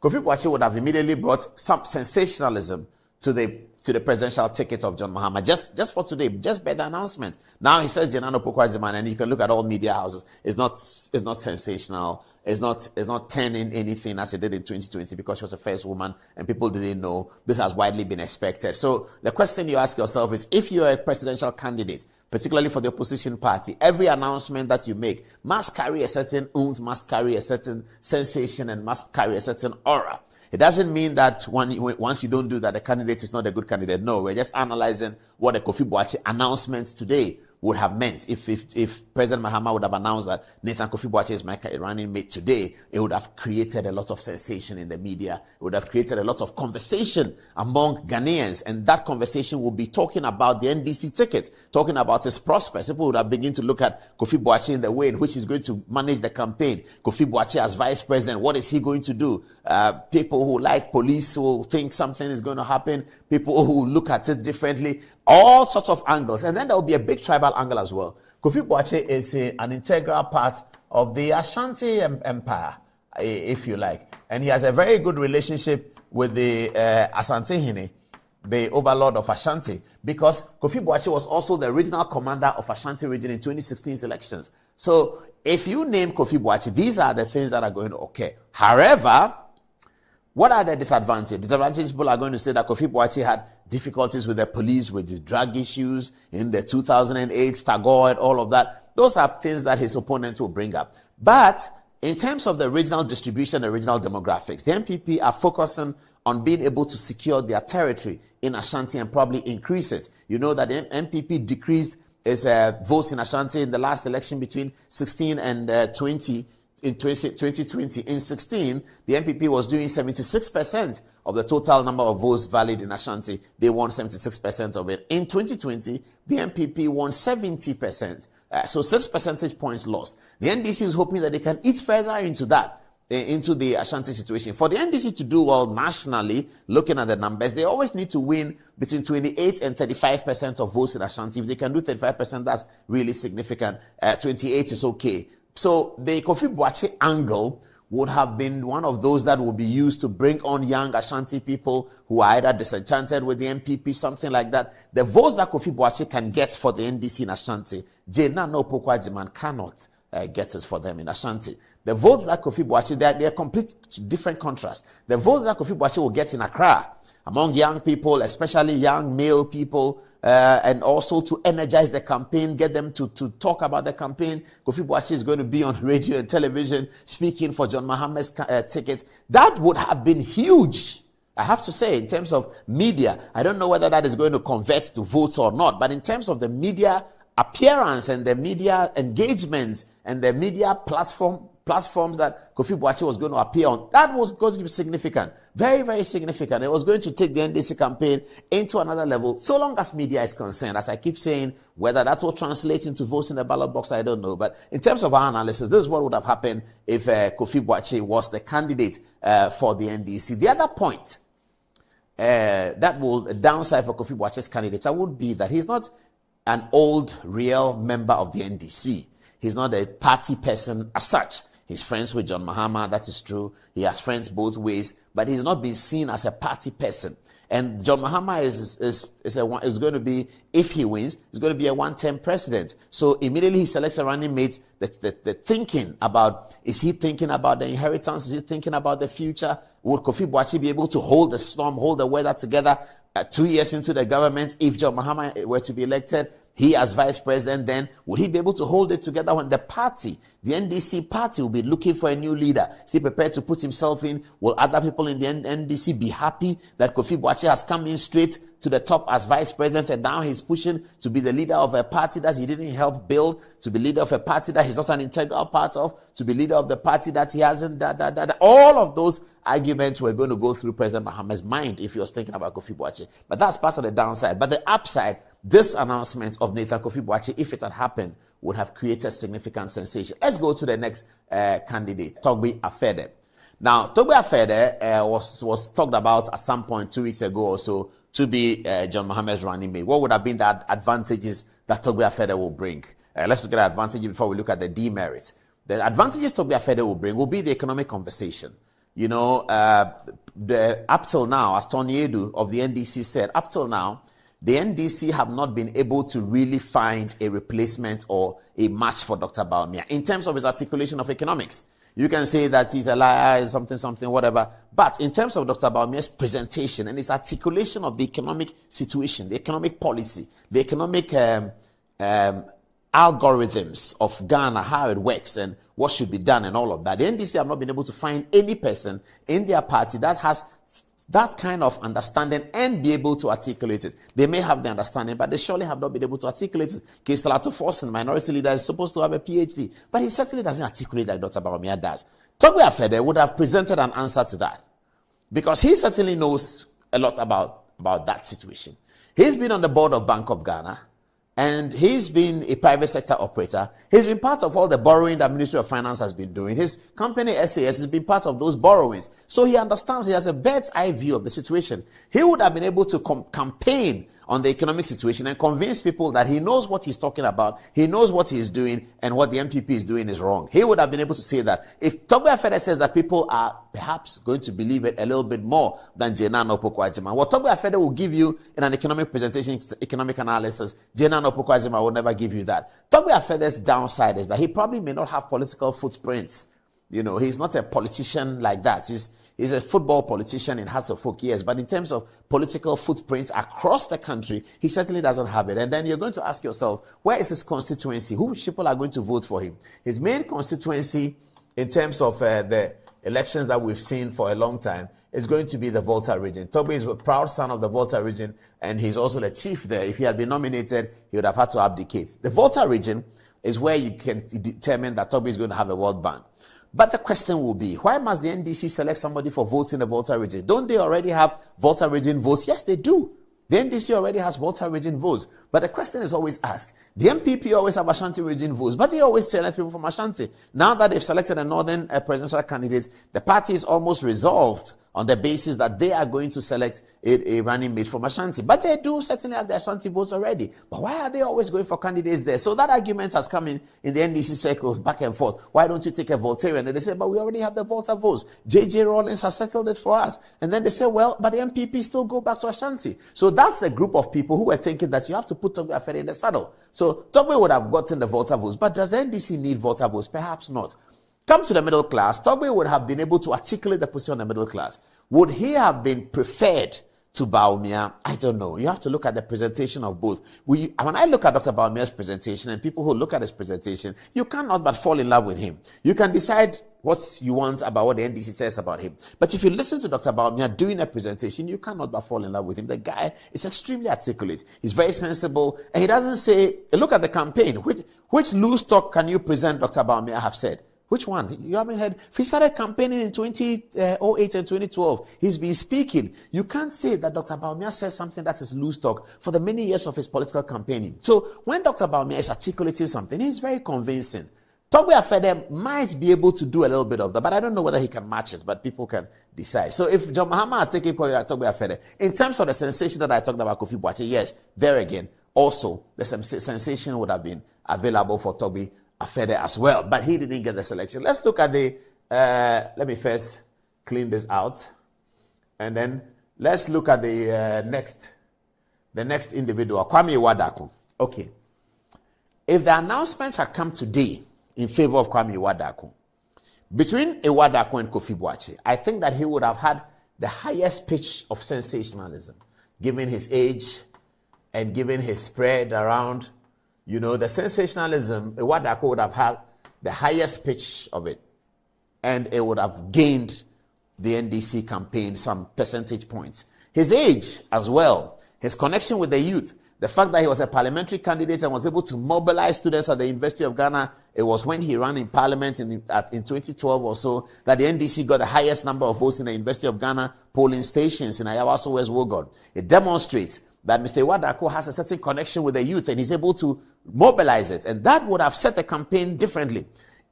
Kofi Boakye would have immediately brought some sensationalism to the presidential ticket of John Mahama. Just for today, just by the announcement. Now he says Jenano Pokwajiman, and you can look at all media houses. It's not sensational. It's not turning anything as it did in 2020 because she was the first woman and people didn't know. This has widely been expected. So the question you ask yourself is, if you're a presidential candidate, particularly for the opposition party, every announcement that you make must carry a certain oomph, must carry a certain sensation, and must carry a certain aura. It doesn't mean that once you don't do that, the candidate is not a good candidate. No, we're just analyzing what the Kofi Boakye announcement today would have meant. If President Mahama would have announced that Nathan Kofi Boakye is my running mate today, it would have created a lot of sensation in the media. It would have created a lot of conversation among Ghanaians, and that conversation will be talking about the NDC ticket, talking about his prospects. People would have begun to look at Kofi Boakye in the way in which he's going to manage the campaign. Kofi Boakye as vice president, what is he going to do? People who like police will think something is going to happen. People who look at it differently, all sorts of angles. And then there will be a big tribal angle as well. Kofi Boakye is an integral part of the Ashanti Empire, if you like. And he has a very good relationship with the Asantehene, the overlord of Ashanti, because Kofi Boakye was also the regional commander of Ashanti region in 2016's elections. So if you name Kofi Boakye, these are the things that are going to occur. However, what are the disadvantages? Disadvantages, people are going to say that Kofi Boakye had difficulties with the police, with the drug issues in the 2008 Tagore, all of that. Those are things that his opponents will bring up. But in terms of the regional distribution, the regional demographics, the NPP are focusing on being able to secure their territory in Ashanti and probably increase it. You know that the NPP decreased its votes in Ashanti in the last election between 16 and 20. In 2020, in 16, the NPP was doing 76% of the total number of votes valid in Ashanti. They won 76% of it. In 2020, the NPP won 70%. So 6 percentage points lost. The NDC is hoping that they can eat further into that, into the Ashanti situation. For the NDC to do well nationally, looking at the numbers, they always need to win between 28 and 35% of votes in Ashanti. If they can do 35%, that's really significant. 28 is okay. So the Kofi Boakye angle would have been one of those that would be used to bring on young Ashanti people who are either disenchanted with the NPP, something like that. The votes that Kofi Boakye can get for the NDC in Ashanti, Jenano Pokwajiman cannot get it for them in Ashanti. The votes that Kofi Boakye, they're a complete different contrast. The votes that Kofi Boakye will get in Accra, among young people, especially young male people, and also to energize the campaign, get them to talk about the campaign. Kofi Boakye is going to be on radio and television speaking for John Mahama's ticket. That would have been huge, I have to say, in terms of media. I don't know whether that is going to convert to votes or not, but in terms of the media appearance and the media engagement and the media platform platforms that Kofi Boakye was going to appear on. That was going to be significant. Very, very significant. It was going to take the NDC campaign into another level, so long as media is concerned. As I keep saying, whether that will translate into votes in the ballot box, I don't know. But in terms of our analysis, this is what would have happened if Kofi Boakye was the candidate for the NDC. The other point that will downside for Kofi Boakye's candidature would be that he's not an old, real member of the NDC. He's not a party person as such. He's friends with John Mahama, that is true. He has friends both ways, but he's not been seen as a party person. And John Mahama is going to be, if he wins, is going to be a one-term president. So immediately he selects a running mate. The thinking about, is he thinking about the inheritance? Is he thinking about the future? Would Kofi Boakye be able to hold the storm, hold the weather together 2 years into the government? If John Mahama were to be elected, he as vice president, then would he be able to hold it together when the party, the NDC party, will be looking for a new leader? Is he prepared to put himself in? Will other people in the NDC be happy that Kofi Boakye has come in straight to the top as vice president, and now he's pushing to be the leader of a party that he didn't help build, to be leader of a party that he's not an integral part of, to be leader of the party that he hasn't, all of those arguments were going to go through President Mahama's mind if he was thinking about Kofi Boakye. But that's part of the downside. But the upside, this announcement of Nathan Kofi Boakye, if it had happened, would have created significant sensation. Let's go to the next candidate, Togbe Afede. Now, Togbe Afede was talked about at some point 2 weeks ago or so to be John Mahama's running mate. What would have been the advantages that Togbe Afede will bring? Let's look at the advantages before we look at the demerits. The advantages Togbe Afede will bring will be the economic conversation. You know, up till now, as Tony Edu of the NDC said, up till now, the NDC have not been able to really find a replacement or a match for Dr. Bawumia in terms of his articulation of economics. You can say that he's a liar, something, whatever. But in terms of Dr. Bawumia's presentation and his articulation of the economic situation, the economic policy, the economic algorithms of Ghana, how it works and what should be done and all of that, the NDC have not been able to find any person in their party that has that kind of understanding and be able to articulate it. They may have the understanding, but they surely have not been able to articulate it. Kistalato Forsen, minority leader, is supposed to have a PhD, but he certainly doesn't articulate like Dr. Bawumia does. Togbe Afede would have presented an answer to that, because he certainly knows a lot about that situation. He's been on the board of Bank of Ghana, and he's been a private sector operator. He's been part of all the borrowing that Ministry of Finance has been doing. His company, SAS, has been part of those borrowings. So he understands, he has a bird's eye view of the situation. He would have been able to campaign on the economic situation and convince people that he knows what he's talking about, he knows what he's doing, and what the MPP is doing is wrong. He would have been able to say that. If Togbe Afede says that, people are perhaps going to believe it a little bit more than Jenan Opoku-Agyeman. What Togbe Afede will give you in an economic presentation, economic analysis, Jenan Opoku-Agyeman will never give you that. Togbe Afede's downside is that he probably may not have political footprints. You know, he's not a politician like that. He's a football politician in Hearts of Folk, yes, but in terms of political footprints across the country, he certainly doesn't have it. And then you're going to ask yourself, where is his constituency? Which people are going to vote for him? His main constituency, in terms of the elections that we've seen for a long time, is going to be the Volta region. Togbe is a proud son of the Volta region, and he's also the chief there. If he had been nominated, he would have had to abdicate. The Volta region is where you can determine that Togbe is going to have a World Bank. But the question will be, why must the NDC select somebody for votes in the Volta region? Don't they already have Volta region votes? Yes, they do. The NDC already has Volta region votes. But the question is always asked. The MPP always have Ashanti region votes, but they always select people from Ashanti. Now that they've selected a northern presidential candidate, the party is almost resolved on the basis that they are going to select a running mate from Ashanti. But they do certainly have the Ashanti votes already. But why are they always going for candidates there? So that argument has come in the NDC circles back and forth. Why don't you take a Voltarian? And they say, but we already have the Volta votes. J.J. Rawlings has settled it for us. And then they say, well, but the MPP still go back to Ashanti. So that's the group of people who were thinking that you have to put Togbe Afede in the saddle. So Togbe would have gotten the Volta votes. But does NDC need Volta votes? Perhaps not. Come to the middle class, Togbe would have been able to articulate the position on the middle class. Would he have been preferred to Bawumia? I don't know. You have to look at the presentation of both. When I look at Dr. Bawumia's presentation and people who look at his presentation, you cannot but fall in love with him. You can decide what you want about what the NDC says about him. But if you listen to Dr. Bawumia doing a presentation, you cannot but fall in love with him. The guy is extremely articulate. He's very sensible. And he doesn't say, look at the campaign. Which loose talk can you present, Dr. Bawumia have said? Which one? You haven't heard? He started campaigning in 2008 and 2012. He's been speaking. You can't say that Dr. Bawumia says something that is loose talk for the many years of his political campaigning. So when Dr. Bawumia is articulating something, he's very convincing. Togbe Afede might be able to do a little bit of that, but I don't know whether he can match it, but people can decide. So if John Mahama had taken point at Togbe Afede, in terms of the sensation that I talked about Kofi Boakye, yes, there again, also the sensation would have been available for Togbe Afede as well, but he didn't get the selection. Let's look at the, let me first clean this out, and then let's look at the next individual, Kwame Iwadako. Okay. If the announcement had come today in favor of Kwame Iwadako, between Iwadako and Kofi Boakye, I think that he would have had the highest pitch of sensationalism, given his age and given his spread around. You know, the sensationalism, Iwadako would have had the highest pitch of it. And it would have gained the NDC campaign some percentage points. His age as well, his connection with the youth, the fact that he was a parliamentary candidate and was able to mobilize students at the University of Ghana, it was when he ran in parliament in 2012 or so that the NDC got the highest number of votes in the University of Ghana polling stations in Ayawaso West Wogon. It demonstrates that Mr. Iwadako has a certain connection with the youth and he's able to mobilize it. And that would have set the campaign differently.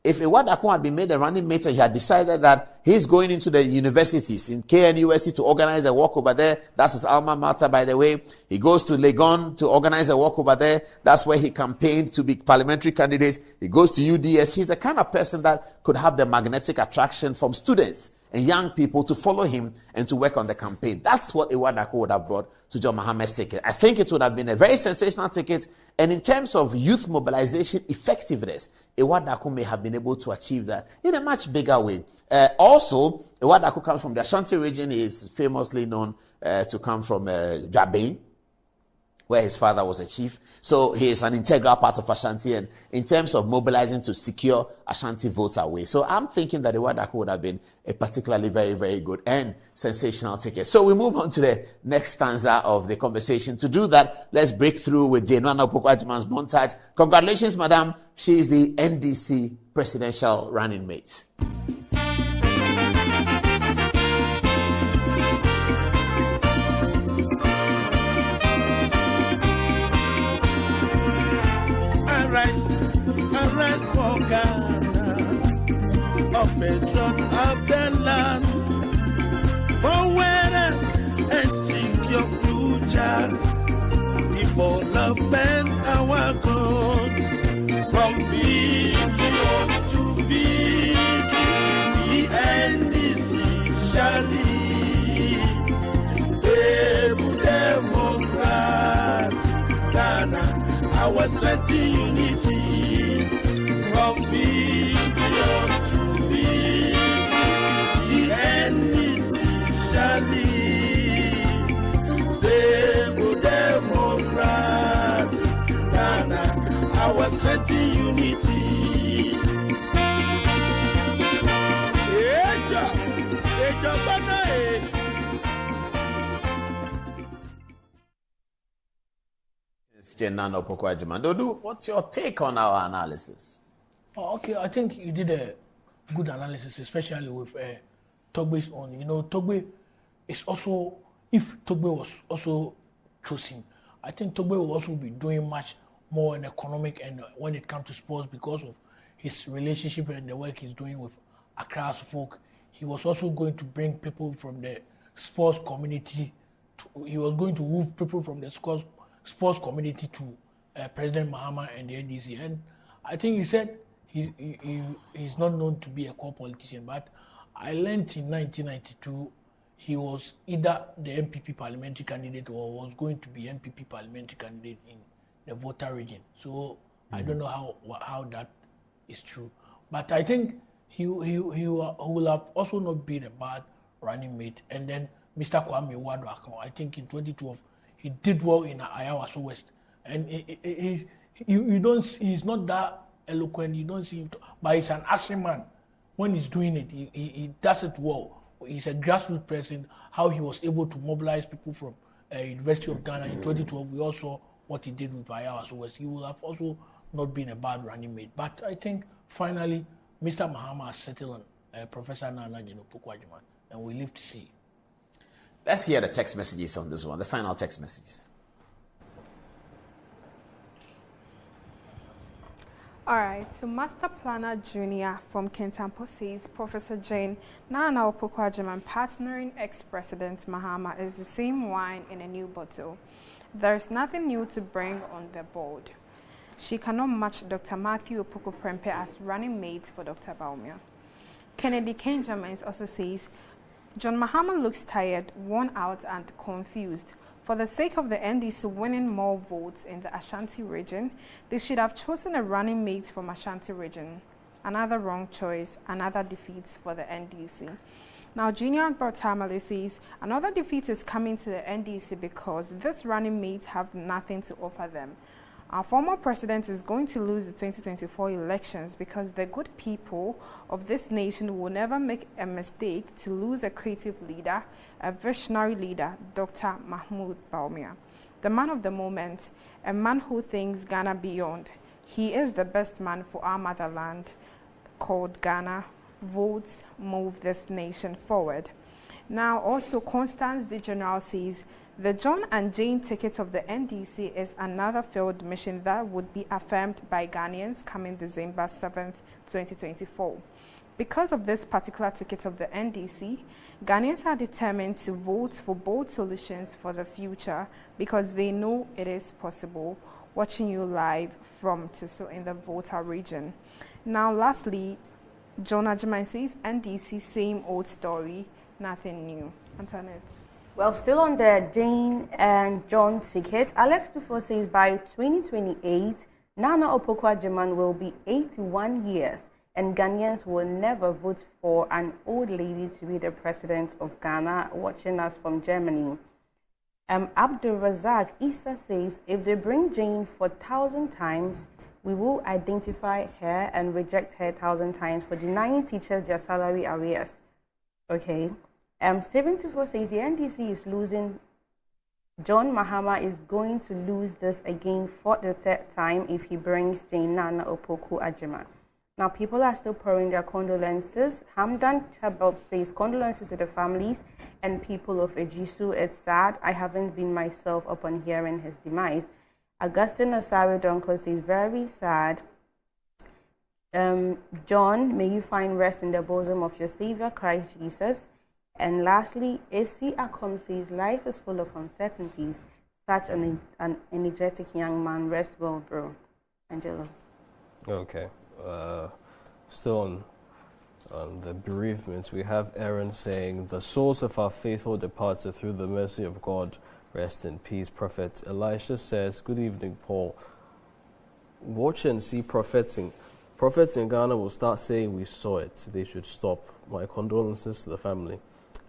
If Iwadako had been made a running mate and he had decided that he's going into the universities, in KNUST to organize a walk over there, that's his alma mater, by the way. He goes to Legon to organize a walk over there, that's where he campaigned to be parliamentary candidate. He goes to UDS. He's the kind of person that could have the magnetic attraction from students and young people to follow him and to work on the campaign. That's what Iwadako would have brought to John Mahama's ticket. I think it would have been a very sensational ticket. And in terms of youth mobilization effectiveness, Iwadako may have been able to achieve that in a much bigger way. Also, Iwadako comes from the Ashanti region. He is famously known to come from Dwabin, where his father was a chief. So he is an integral part of Ashanti, and in terms of mobilizing to secure Ashanti votes away. So I'm thinking that Iwadako would have been a particularly very, very good and sensational ticket. So we move on to the next stanza of the conversation. To do that, let's break through with Jane Nana Opoku-Agyeman's montage. Congratulations, madam. She is the NDC presidential running mate. Arise for Ghana, oppression of the land, forward and seek your future, development our God, from vision to victory, the NDC shall lead, able Democrat, Ghana, our strength in unity, from vision to victory, the NDC shall lead, stable Democrat, Ghana, our strength in unity. Jane Nana Opoku-Agyeman. Dodo, what's your take on our analysis? Oh, okay, I think you did a good analysis, especially with Togbe's own. You know, Togbe is also, if Togbe was also chosen, I think Togbe will also be doing much more in economic and when it comes to sports because of his relationship and the work he's doing with Accra's folk. He was also going to bring people from the sports community. He was going to move people from the sports community to President Mahama and the NDC. And I think he said he's not known to be a core politician, but I learned in 1992 he was either the MPP parliamentary candidate or was going to be MPP parliamentary candidate in the voter region. So I don't know how that is true. But I think he will have also not been a bad running mate. And then Mr. Kwame Iwadako, I think in 2012, he did well in Ayawaso West. And he's not that eloquent, you don't see him, but he's an action man. When he's doing it, he does it well. He's a grassroots person, how he was able to mobilize people from University of Ghana in 2012. We also saw what he did with Ayawaso West. He will have also not been a bad running mate. But I think finally, Mr. Mahama has settled on Professor Nana Opoku-Agyeman, and we live to see. Let's hear the text messages on this one, the final text messages. All right, so Master Planner Jr. from Kentampo says Professor Jane Nana Opoku-Agyeman partnering ex-President Mahama is the same wine in a new bottle. There's nothing new to bring on the board. She cannot match Dr. Matthew Opoku-Prempeh as running mate for Dr. Baumia. Kennedy Kenjamins also says John Mahama looks tired, worn out and confused. For the sake of the NDC winning more votes in the Ashanti region, they should have chosen a running mate from Ashanti region. Another wrong choice, another defeat for the NDC. Now, Junior Akbar Tamale says, another defeat is coming to the NDC because this running mates have nothing to offer them. Our former president is going to lose the 2024 elections because the good people of this nation will never make a mistake to lose a creative leader, a visionary leader, Dr. Mahmoud Baumia, the man of the moment, a man who thinks Ghana beyond. He is the best man for our motherland called Ghana. Votes move this nation forward. Now, also, Constance De General says, the John and Jane ticket of the NDC is another failed mission that would be affirmed by Ghanaians coming December 7th, 2024. Because of this particular ticket of the NDC, Ghanaians are determined to vote for bold solutions for the future because they know it is possible. Watching you live from Tiso in the Volta region. Now, lastly, John Agyeman says, NDC, same old story, nothing new. Antoinette. Well, still on the Jane and John ticket, Alex Tufo says by 2028, Nana Opoku-Agyeman will be 81 years and Ghanaians will never vote for an old lady to be the president of Ghana, watching us from Germany. Abdul Razak Issa says, if they bring Jane for 1,000 times, we will identify her and reject her 1,000 times for denying teachers their salary arrears. Okay. Stephen Tufo says the NDC is losing. John Mahama is going to lose this again for the third time if he brings Jane Nana Opoku-Agyeman. Now, people are still pouring their condolences. Hamdan Chabab says, condolences to the families and people of Ejisu. It's sad. I haven't been myself upon hearing his demise. Augustine Asari Donko says, very sad. John, may you find rest in the bosom of your Savior, Christ Jesus. And lastly, A.C. Akom says, life is full of uncertainties. Such an energetic young man. Rest well, bro. Angelo. Okay. Still on the bereavements, we have Aaron saying, the souls of our faithful departed through the mercy of God. Rest in peace. Prophet Elisha says, good evening, Paul. Watch and see prophets in Ghana will start saying we saw it. They should stop. My condolences to the family.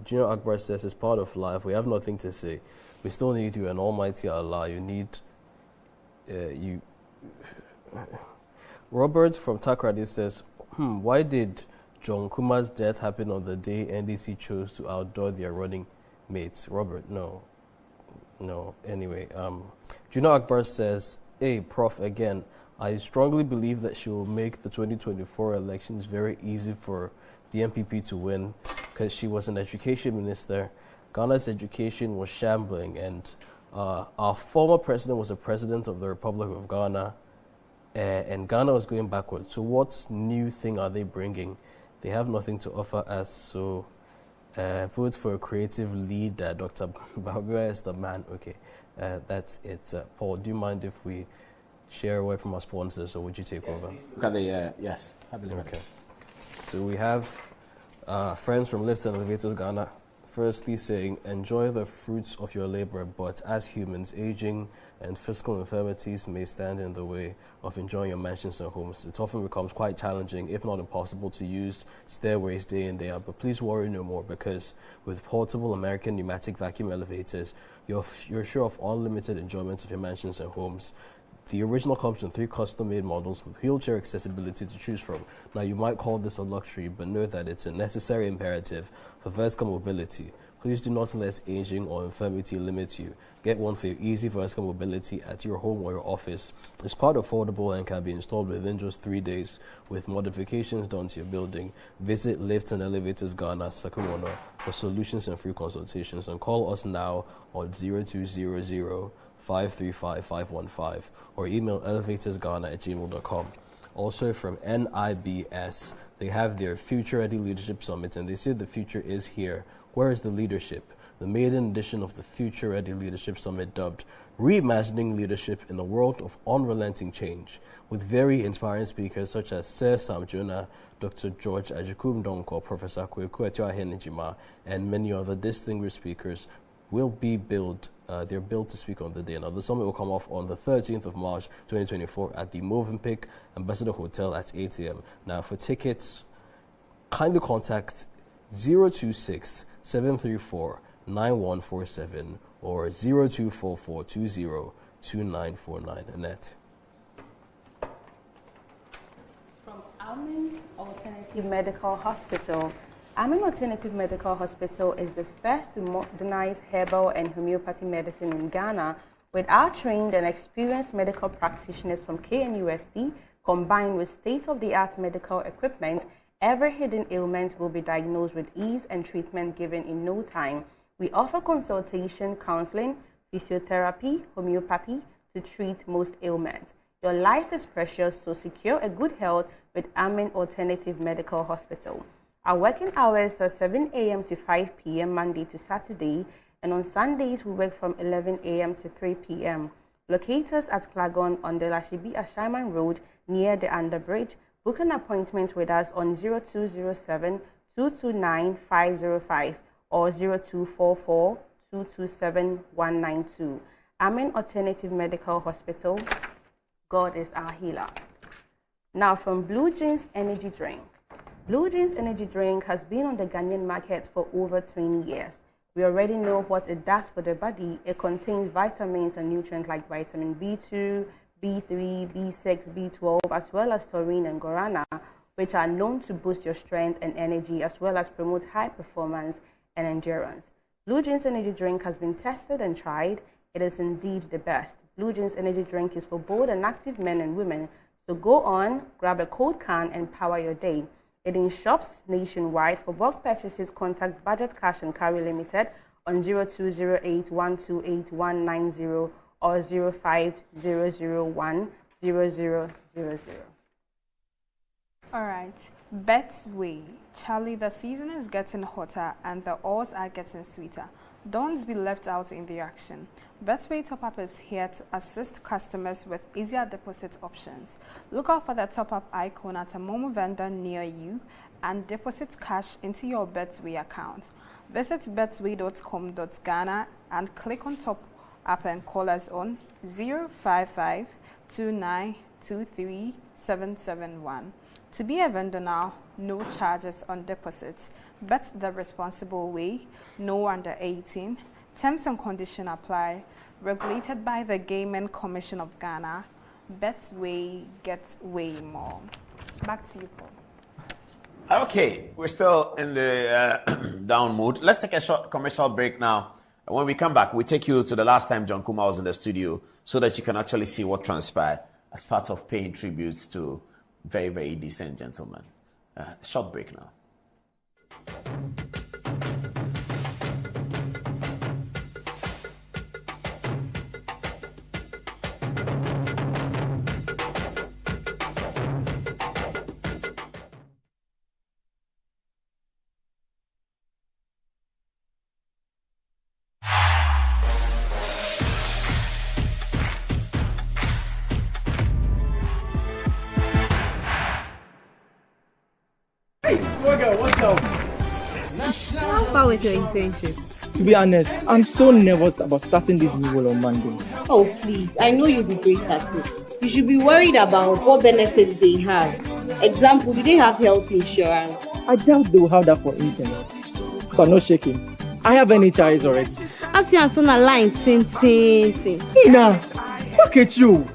Junior Akbar says, it's part of life. We have nothing to say. We still need you, and Almighty Allah. You need you. Robert from Takrady says, why did John Kumah's death happen on the day NDC chose to outdoor their running mates? Robert, no. Anyway, Junior Akbar says, hey, Prof, again, I strongly believe that she will make the 2024 elections very easy for the MPP to win because she was an education minister. Ghana's education was shambling, and our former president was the president of the Republic of Ghana, and Ghana was going backwards. So what new thing are they bringing? They have nothing to offer us, so vote for a creative leader. Dr. Baumia is the man. Okay, that's it. Paul, do you mind if we share a word from our sponsors, or would you take over? Look at the, yes. Okay. So we have friends from Lift and Elevators Ghana, firstly saying, enjoy the fruits of your labor, but as humans, aging and physical infirmities may stand in the way of enjoying your mansions and homes. It often becomes quite challenging, if not impossible, to use stairways day in, day out. But please worry no more, because with portable American pneumatic vacuum elevators, you're sure of unlimited enjoyment of your mansions and homes. The original comes in 3 custom-made models with wheelchair accessibility to choose from. Now, you might call this a luxury, but know that it's a necessary imperative for vertical mobility. Please do not let aging or infirmity limit you. Get one for your easy vertical mobility at your home or your office. It's quite affordable and can be installed within just 3 days with modifications done to your building. Visit Lifts and Elevators Ghana, Sakumono for solutions and free consultations, and call us now on 0200 535 515 or email elevatorsghana@gmail.com. Also from NIBS, they have their Future Ready Leadership Summit, and they say the future is here. Where is the leadership? The maiden edition of the Future Ready Leadership Summit, dubbed Reimagining Leadership in a World of Unrelenting Change, with very inspiring speakers such as Sir Sam Jonah, Dr. George Ajikum Donko, Professor Kweku Etiwahenijima, and many other distinguished speakers will be they're built to speak on the day. Now, the summit will come off on the 13th of March, 2024 at the Movenpick Ambassador Hotel at 8 a.m. Now, for tickets, kindly contact 026-734-9147 or 0244202949. Annette. From Amin Alternative Medical Hospital. Amin Alternative Medical Hospital is the first to modernize herbal and homeopathy medicine in Ghana, with our trained and experienced medical practitioners from KNUST combined with state-of-the-art medical equipment. Every hidden ailment will be diagnosed with ease and treatment given in no time. We offer consultation, counseling, physiotherapy, homeopathy to treat most ailments. Your life is precious, so secure a good health with Amin Alternative Medical Hospital. Our working hours are 7 a.m. to 5 p.m. Monday to Saturday, and on Sundays we work from 11 a.m. to 3 p.m. Locate us at Klagon on the Lashibi Ashaiman Road near the Underbridge. Book an appointment with us on 0207-229-505 or 0244-227-192. Amin Alternative Medical Hospital. God is our healer. Now from Blue Jeans Energy Drink. Blue Jeans Energy Drink has been on the Ghanaian market for over 20 years. We already know what it does for the body. It contains vitamins and nutrients like vitamin B2, B3, B6, B12, as well as taurine and guarana, which are known to boost your strength and energy, as well as promote high performance and endurance. Blue Jeans Energy Drink has been tested and tried. It is indeed the best. Blue Jeans Energy Drink is for bold and active men and women. So go on, grab a cold can and power your day. It in shops nationwide. For bulk purchases, contact Budget Cash and Carry Limited on 0208-128-190 or 0500100000. All right. Bet's Way. Charlie, the season is getting hotter and the odds are getting sweeter. Don't be left out in the action. Bet's Way Top-Up is here to assist customers with easier deposit options. Look out for the top-up icon at a Momo vendor near you and deposit cash into your Bet's Way account. Visit betsway.com.ghana and click on Top-Up and call us on 055-2923-771. To be a vendor now, no charges on deposits. Bet the responsible way, no under 18. Terms and conditions apply. Regulated by the Gaming Commission of Ghana. Bet's Way gets way more. Back to you, Paul. Okay, we're still in the down mood. Let's take a short commercial break now. And when we come back, we take you to the last time John Kumah was in the studio so that you can actually see what transpired as part of paying tributes to very, very decent gentlemen. Short break now. How far with your internship? To be honest, I'm so nervous about starting this new role on Monday. Oh, please. I know you'll be great at it. You should be worried about what benefits they have. Example, do they have health insurance? I doubt they will have that for interns. But no shaking. I have NHIS already. Actually, I'm on a line. Ina, look at you.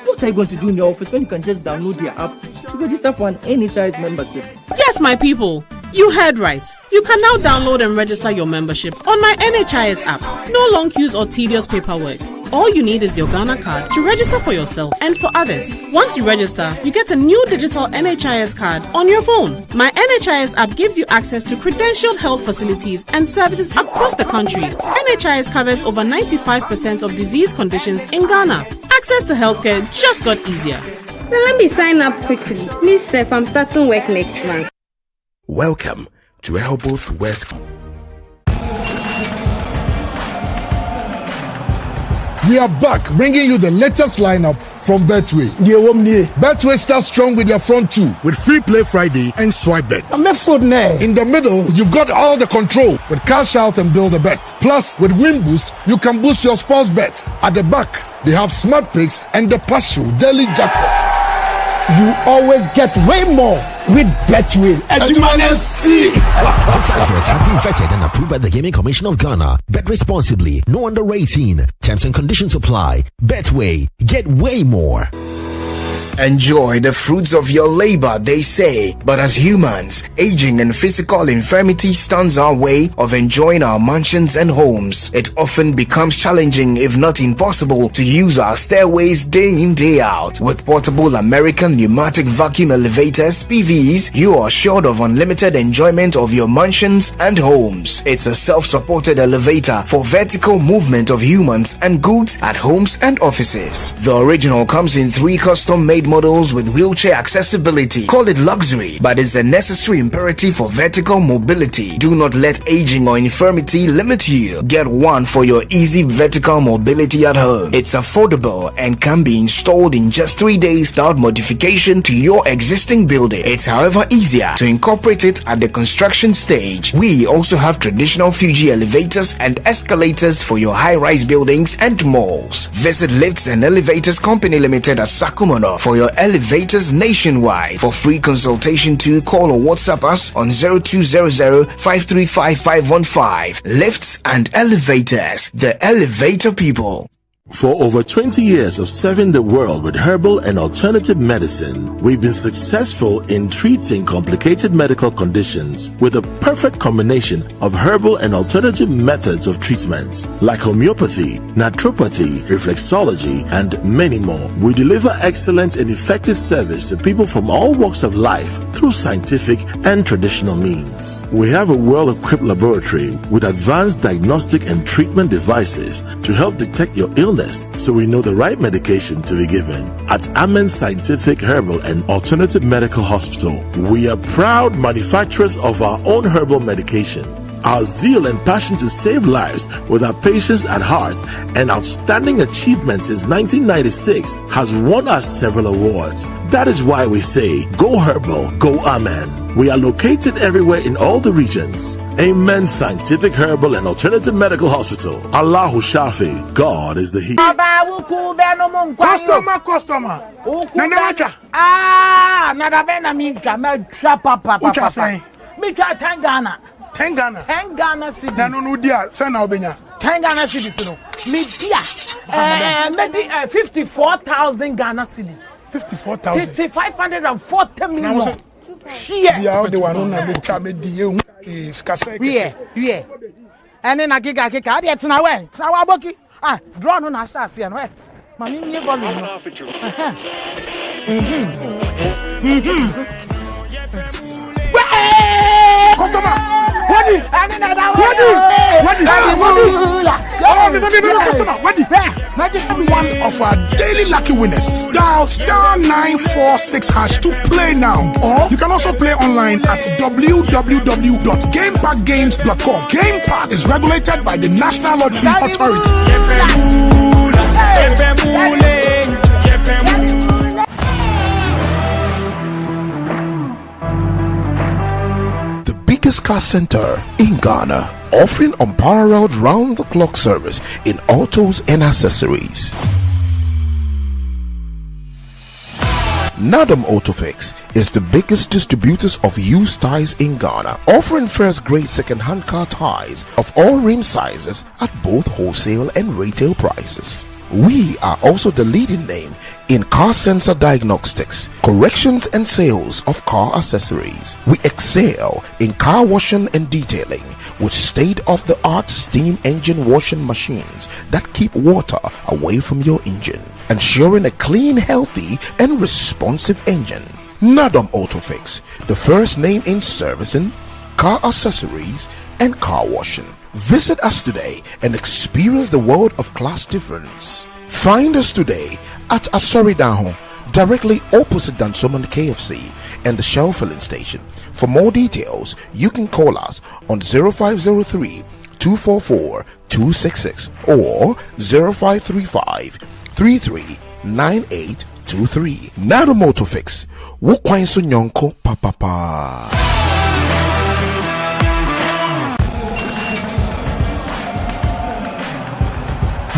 What are you going to do in the office when you can just download their app to register for an NHIS membership? Yes, my people. You heard right. You can now download and register your membership on my NHIS app. No long queues or tedious paperwork. All you need is your Ghana card to register for yourself and for others. Once you register, you get a new digital NHIS card on your phone. My NHIS app gives you access to credentialed health facilities and services across the country. NHIS covers over 95% of disease conditions in Ghana. Access to healthcare just got easier. Now let me sign up quickly. Miss Steph, I'm starting work next month. Welcome to Rehoboth West. We are back, bringing you the latest lineup from Betway. Betway starts strong with their front two, with Free Play Friday and Swipe Bet. In the middle, you've got all the control with Cash Out and Build a Bet. Plus, with Win Boost, you can boost your sports bet. At the back, they have Smart Picks and the Partial Daily Jackpot. You always get way more with Betway. These offers have been vetted and approved by the Gaming Commission of Ghana. Bet responsibly. No under 18. Terms and conditions apply. Betway. Get way more. Enjoy the fruits of your labor, they say. But as humans, aging and physical infirmity stands our way of enjoying our mansions and homes. It often becomes challenging, if not impossible, to use our stairways day in, day out. With portable American pneumatic vacuum elevators, PVs, you are assured of unlimited enjoyment of your mansions and homes. It's a self-supported elevator for vertical movement of humans and goods at homes and offices. The original comes in 3 custom-made models with wheelchair accessibility. Call it luxury, but it's a necessary imperative for vertical mobility. Do not let aging or infirmity limit you. Get one for your easy vertical mobility at home. It's affordable and can be installed in just 3 days without modification to your existing building. It's however easier to incorporate it at the construction stage. We also have traditional Fuji elevators and escalators for your high-rise buildings and malls. Visit Lifts and Elevators Company Limited at Sakumono for your elevators nationwide. For free consultation to call or WhatsApp us on 0200-535-515. Lifts and Elevators, the elevator people. For over 20 years of serving the world with herbal and alternative medicine, we've been successful in treating complicated medical conditions with a perfect combination of herbal and alternative methods of treatment, like homeopathy, naturopathy, reflexology, and many more. We deliver excellent and effective service to people from all walks of life through scientific and traditional means. We have a well-equipped laboratory with advanced diagnostic and treatment devices to help detect your illness, so we know the right medication to be given. At Amen Scientific Herbal and Alternative Medical Hospital, we are proud manufacturers of our own herbal medication. Our zeal and passion to save lives with our patients at heart and outstanding achievements since 1996 has won us several awards. That is why we say, go herbal, go Amen. We are located everywhere in all the regions. Amen Scientific Herbal and Alternative Medical Hospital. Allahu Shafi. God is the healer. Customer. Nadavena minka, papa. What you saying? Mika 10 Ghana. 10 Ghana. 10 Ghana cedis. No, dear. Send out Benya. 10 Ghana cedis. No. Me dear. 54,000 Ghana cedis. 54,000. 540 million. Yeah, the one who is Kasek. Yeah. And then I get it now. Now, Boki. Drawn on assassin. Mammy, you volume. Customer! One of our daily lucky winners. Dial *946# to play now. Or you can also play online at www.gamepackgames.com. Game Park is regulated by the National Lottery Authority. Biggest car center in Ghana, offering unparalleled round-the-clock service in autos and accessories. Nadam Autofix is the biggest distributors of used tires in Ghana, offering first-grade second-hand car tires of all rim sizes at both wholesale and retail prices. We are also the leading name in car sensor diagnostics, corrections and sales of car accessories. We excel in car washing and detailing with state-of-the-art steam engine washing machines that keep water away from your engine, ensuring a clean, healthy and responsive engine. Nadom Autofix, the first name in servicing, car accessories and car washing. Visit us today and experience the world of class difference. Find us today at Asoridaho, directly opposite Dansoman KFC and the Shell filling station. For more details, you can call us on 0503 244 266 or 0535 339823. Nado Motofix, Wukwain Sunyonko Papa.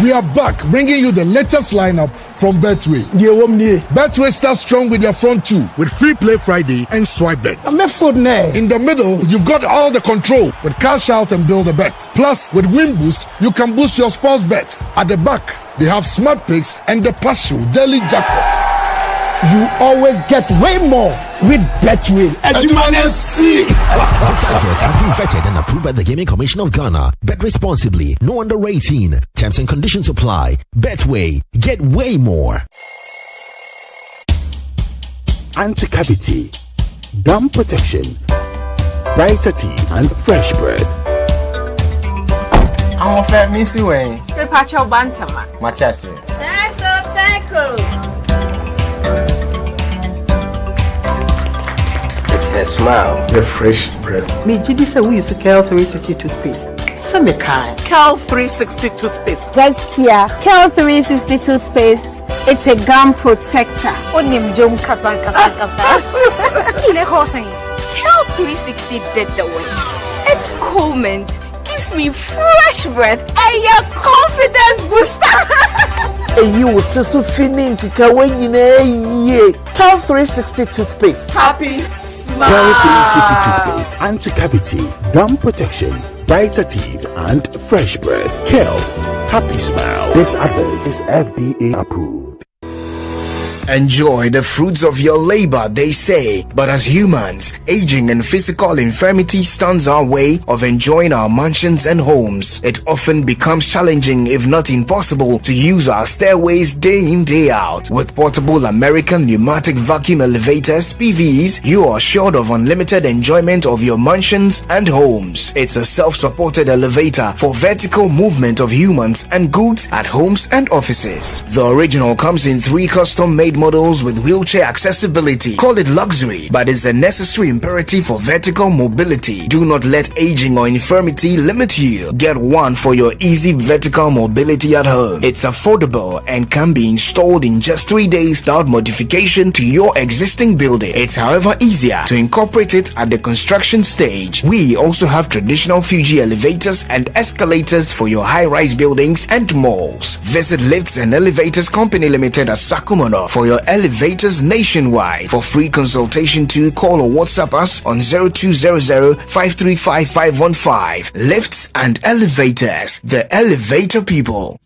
We are back, bringing you the latest lineup from Betway. Betway starts strong with their front two, with Free Play Friday and Swipe Bet. In the middle, you've got all the control with Cash Out and Build a Bet. Plus, with Win Boost, you can boost your sports bet. At the back, they have Smart Picks and the Partial Daily Jackpot. You always get way more with Betway. This advert has been vetted and approved by the Gaming Commission of Ghana. Bet responsibly. No under 18. Terms and conditions apply. Betway. Get way more. Anti-cavity, gum protection, brighter teeth, and fresh breath. I'm a fat missy way. The Pacho Bantama. Machasi. That's a cycle. Her smile, the fresh breath. Me, Gidi said we used to Cal 360 toothpaste. Some kind. Cal 360 toothpaste. That's here. Cal 360 toothpaste. It's a gum protector. Onim jom kasa. Kile hosing. Cal 360 did the way. It's cool mint. Gives me fresh breath and your confidence booster. You will so feeling to Cal 360 toothpaste. Happy. Cal 360 toothpaste, anti-cavity, gum protection, brighter teeth, and fresh breath. Kel, happy smile. This advert is FDA approved. Enjoy the fruits of your labor, they say. But as humans, aging and physical infirmity stands our way of enjoying our mansions and homes. It often becomes challenging, if not impossible, to use our stairways day in, day out. With portable American pneumatic vacuum elevators, PVs, you are assured of unlimited enjoyment of your mansions and homes. It's a self-supported elevator for vertical movement of humans and goods at homes and offices. The original comes in 3 custom-made models with wheelchair accessibility. Call it luxury, but it's a necessary imperative for vertical mobility. Do not let aging or infirmity limit you. Get one for your easy vertical mobility at home. It's affordable and can be installed in just 3 days without modification to your existing building. It's however easier to incorporate it at the construction stage. We also have traditional Fuji elevators and escalators for your high-rise buildings and malls. Visit Lifts and Elevators Company Limited at Sakumono for your elevators nationwide. For free consultation to call or WhatsApp us on 0200-535-515. Lifts and Elevators, the elevator people.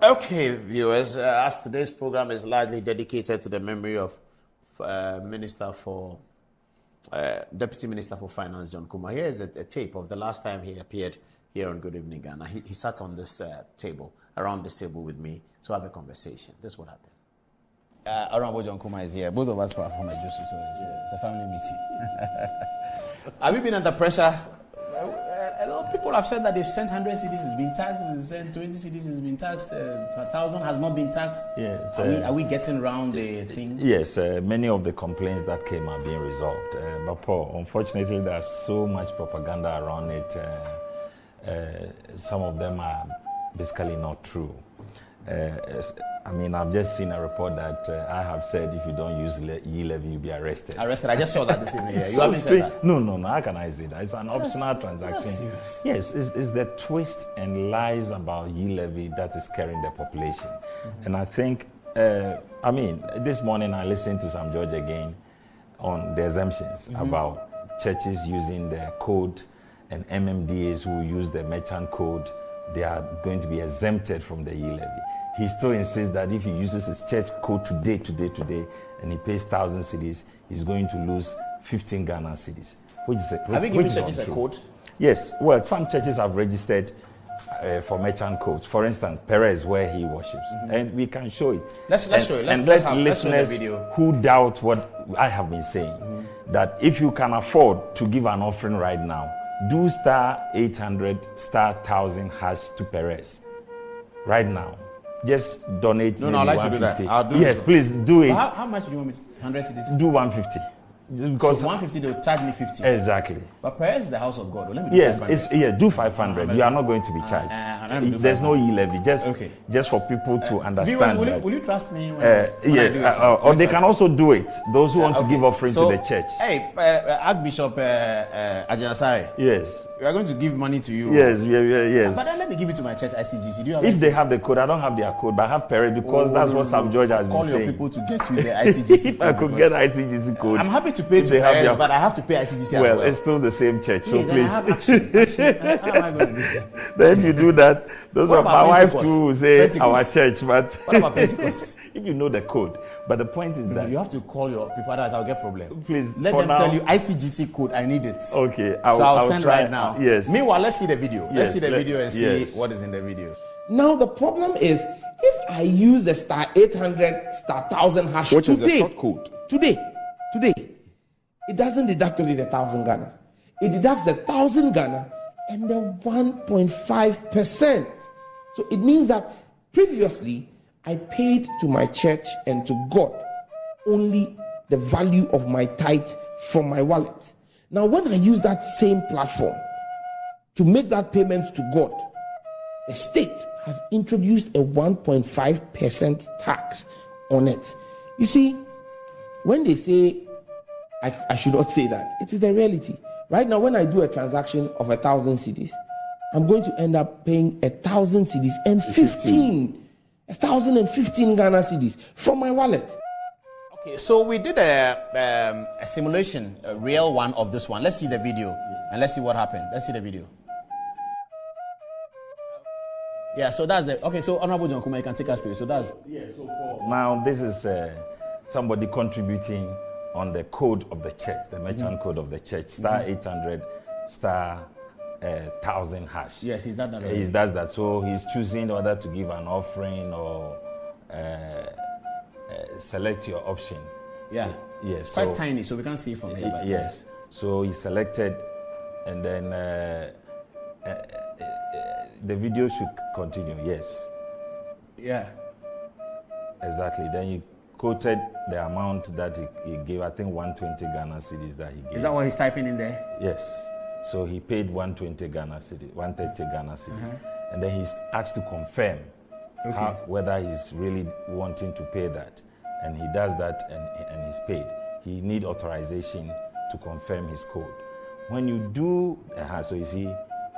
Okay, viewers, as today's program is largely dedicated to the memory of Deputy Minister for Finance, John Kumah. Here is a tape of the last time he appeared here on Good Evening Ghana. He sat on this around this table with me to have a conversation. This is what happened. Honorable John Kumah is here. Both of us are from a juicy, so it's a family meeting. Have you been under pressure? A lot of people have said that they've sent 100 CDs, it's been taxed, they've sent 20 CDs, it's been taxed, 1,000 has not been taxed. Yeah, are we getting around the thing? Yes, many of the complaints that came are being resolved. But Paul, unfortunately, there's so much propaganda around it. Some of them are basically not true. I mean, I've just seen a report that I have said if you don't use E-levy, you'll be arrested. Arrested? I just saw that this evening. Yeah. You haven't said that? No. How can I say that? It's an optional transaction. Yes, it's the twist and lies about E-levy that is scaring the population. Mm-hmm. And I think, this morning I listened to Sam George again on the exemptions about churches using the code and MMDAs who use the merchant code. They are going to be exempted from the E-levy. He still insists that if he uses his church code today, and he pays 1,000 cedis, he's going to lose 15 Ghana cedis. Have you given churches a code? Yes. Well, some churches have registered for merchant codes. For instance, Perez, where he worships. And we can show it. Let's show it. Let's listeners show the video. Who doubt what I have been saying, that if you can afford to give an offering right now, do *800 *1000# to Perez right now. Just donate. No, I'd like to do that. I'll do yes, please do it. How much do you want me to? 100 cedis? Do 150. Because so 150, they'll charge me 50. Exactly. But Perez is the house of God. Let me do 500. Do 500. You are not going to be charged. There's no E-levy. Just for people to understand. Viewers, will you trust me when I do it? Or they can also do it. Those who want to give offering to the church. Hey, Archbishop Adisadel. Yes. We are going to give money to you. Yes. But then let me give it to my church, ICGC. Do you have if they have the code, I don't have their code, but I have Perez because that's what Sam George has been saying. Call your people to get you the ICGC If I could get ICGC code. I'm happy to pay to Perez, but I have to pay ICGC as well. Well, it's still the same church, so please. How am I going to do that? Then if you do that, those are my wife too say Pentecost? Our church, but what about Pentecost? If you know the code. But the point is that you have to call your people, otherwise I'll get problem. Please let them tell you ICGC code, I need it. Okay. I'll send right now. Yes. Meanwhile, let's see the video. Let's see the video and see what is in the video. Now the problem is if I use the *800 *1000# which today, is the short code. Today, it doesn't deduct only the 1,000 Ghana. It deducts the 1,000 Ghana and the 1.5%. So it means that previously I paid to my church and to God only the value of my tithe from my wallet. Now, when I use that same platform to make that payment to God, the state has introduced a 1.5% tax on it. You see, when they say I should not say that, it is the reality. Right now, when I do a transaction of 1,000 cedis, I'm going to end up paying 1,000 cedis and 1,015 Ghana cedis from my wallet. Okay, so we did a simulation, a real one of this one. Let's see the video and let's see what happened. Let's see the video. Yeah, so that's the okay. So Honorable John Kumah, you can take us through it. So that's now this is somebody contributing on the code of the church, the merchant code of the church, *800 *1000#. Yes, he's done that. He does that. So he's choosing whether to give an offering or select your option. Yeah. Yes. It's quite tiny, so we can't see it from here. But yes. So he selected, and then the video should continue. Yes. Yeah. Exactly. Then he quoted the amount that he gave. I think 120 Ghana cedis that he gave. Is that what he's typing in there? Yes. So he paid 120 Ghana cedis, 130 Ghana cedis, and then he's asked to confirm whether he's really wanting to pay that, and he does that, and he's paid. He need authorization to confirm his code. When you do, so you see,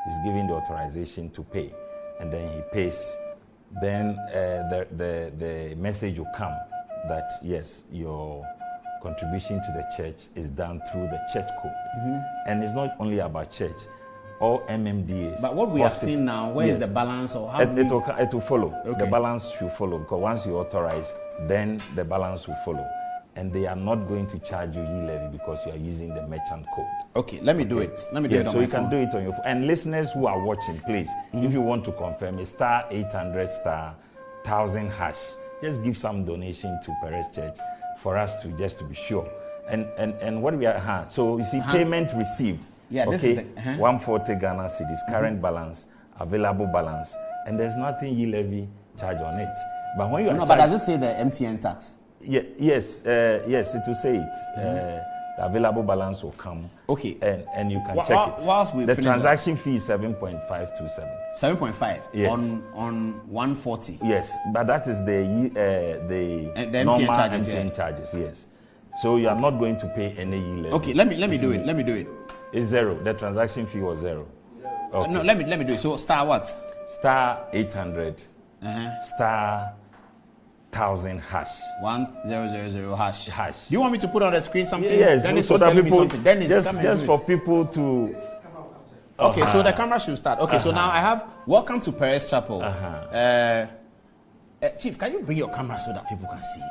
he's giving the authorization to pay, and then he pays. Then the message will come that yes, your contribution to the church is done through the church code. And it's not only about church, all MMDAs. But what we have seen now, where is the balance, or how it will follow. The balance should follow, because once you authorize, then the balance will follow. And they are not going to charge you E-levy because you are using the merchant code. Okay, let me do it. Let me do it on so my you phone. can do it on your phone. And listeners who are watching, please, if you want to confirm, it's *800 *1000#. Just give some donation to Perez Church for us to be sure. And what we are so you see, payment received. Yeah, okay, this is 140 Ghana cedis, current balance, available balance, and there's nothing E-levy charge on it. But when you are but does it say the MTN tax? Yes, it will say it. the available balance will come. Okay. And you can check it. Whilst we the finish transaction fee is 7.527. 7.5 yes. on 140. Yes, but that is the normal MTN charges. Yes. So you are not going to pay any E-levy. Okay, let me do it. Let me do it. It's zero. The transaction fee was zero. Okay. No, let me do it. So star what? Star 800. Star 1000 hash. 1000 hash. Do you want me to put on the screen something? Yes. Dennis so was telling me something. Dennis, just for people to. Okay, so the camera should start. Okay, so now I have welcome to Perez Chapel. Chief, can you bring your camera so that people can see?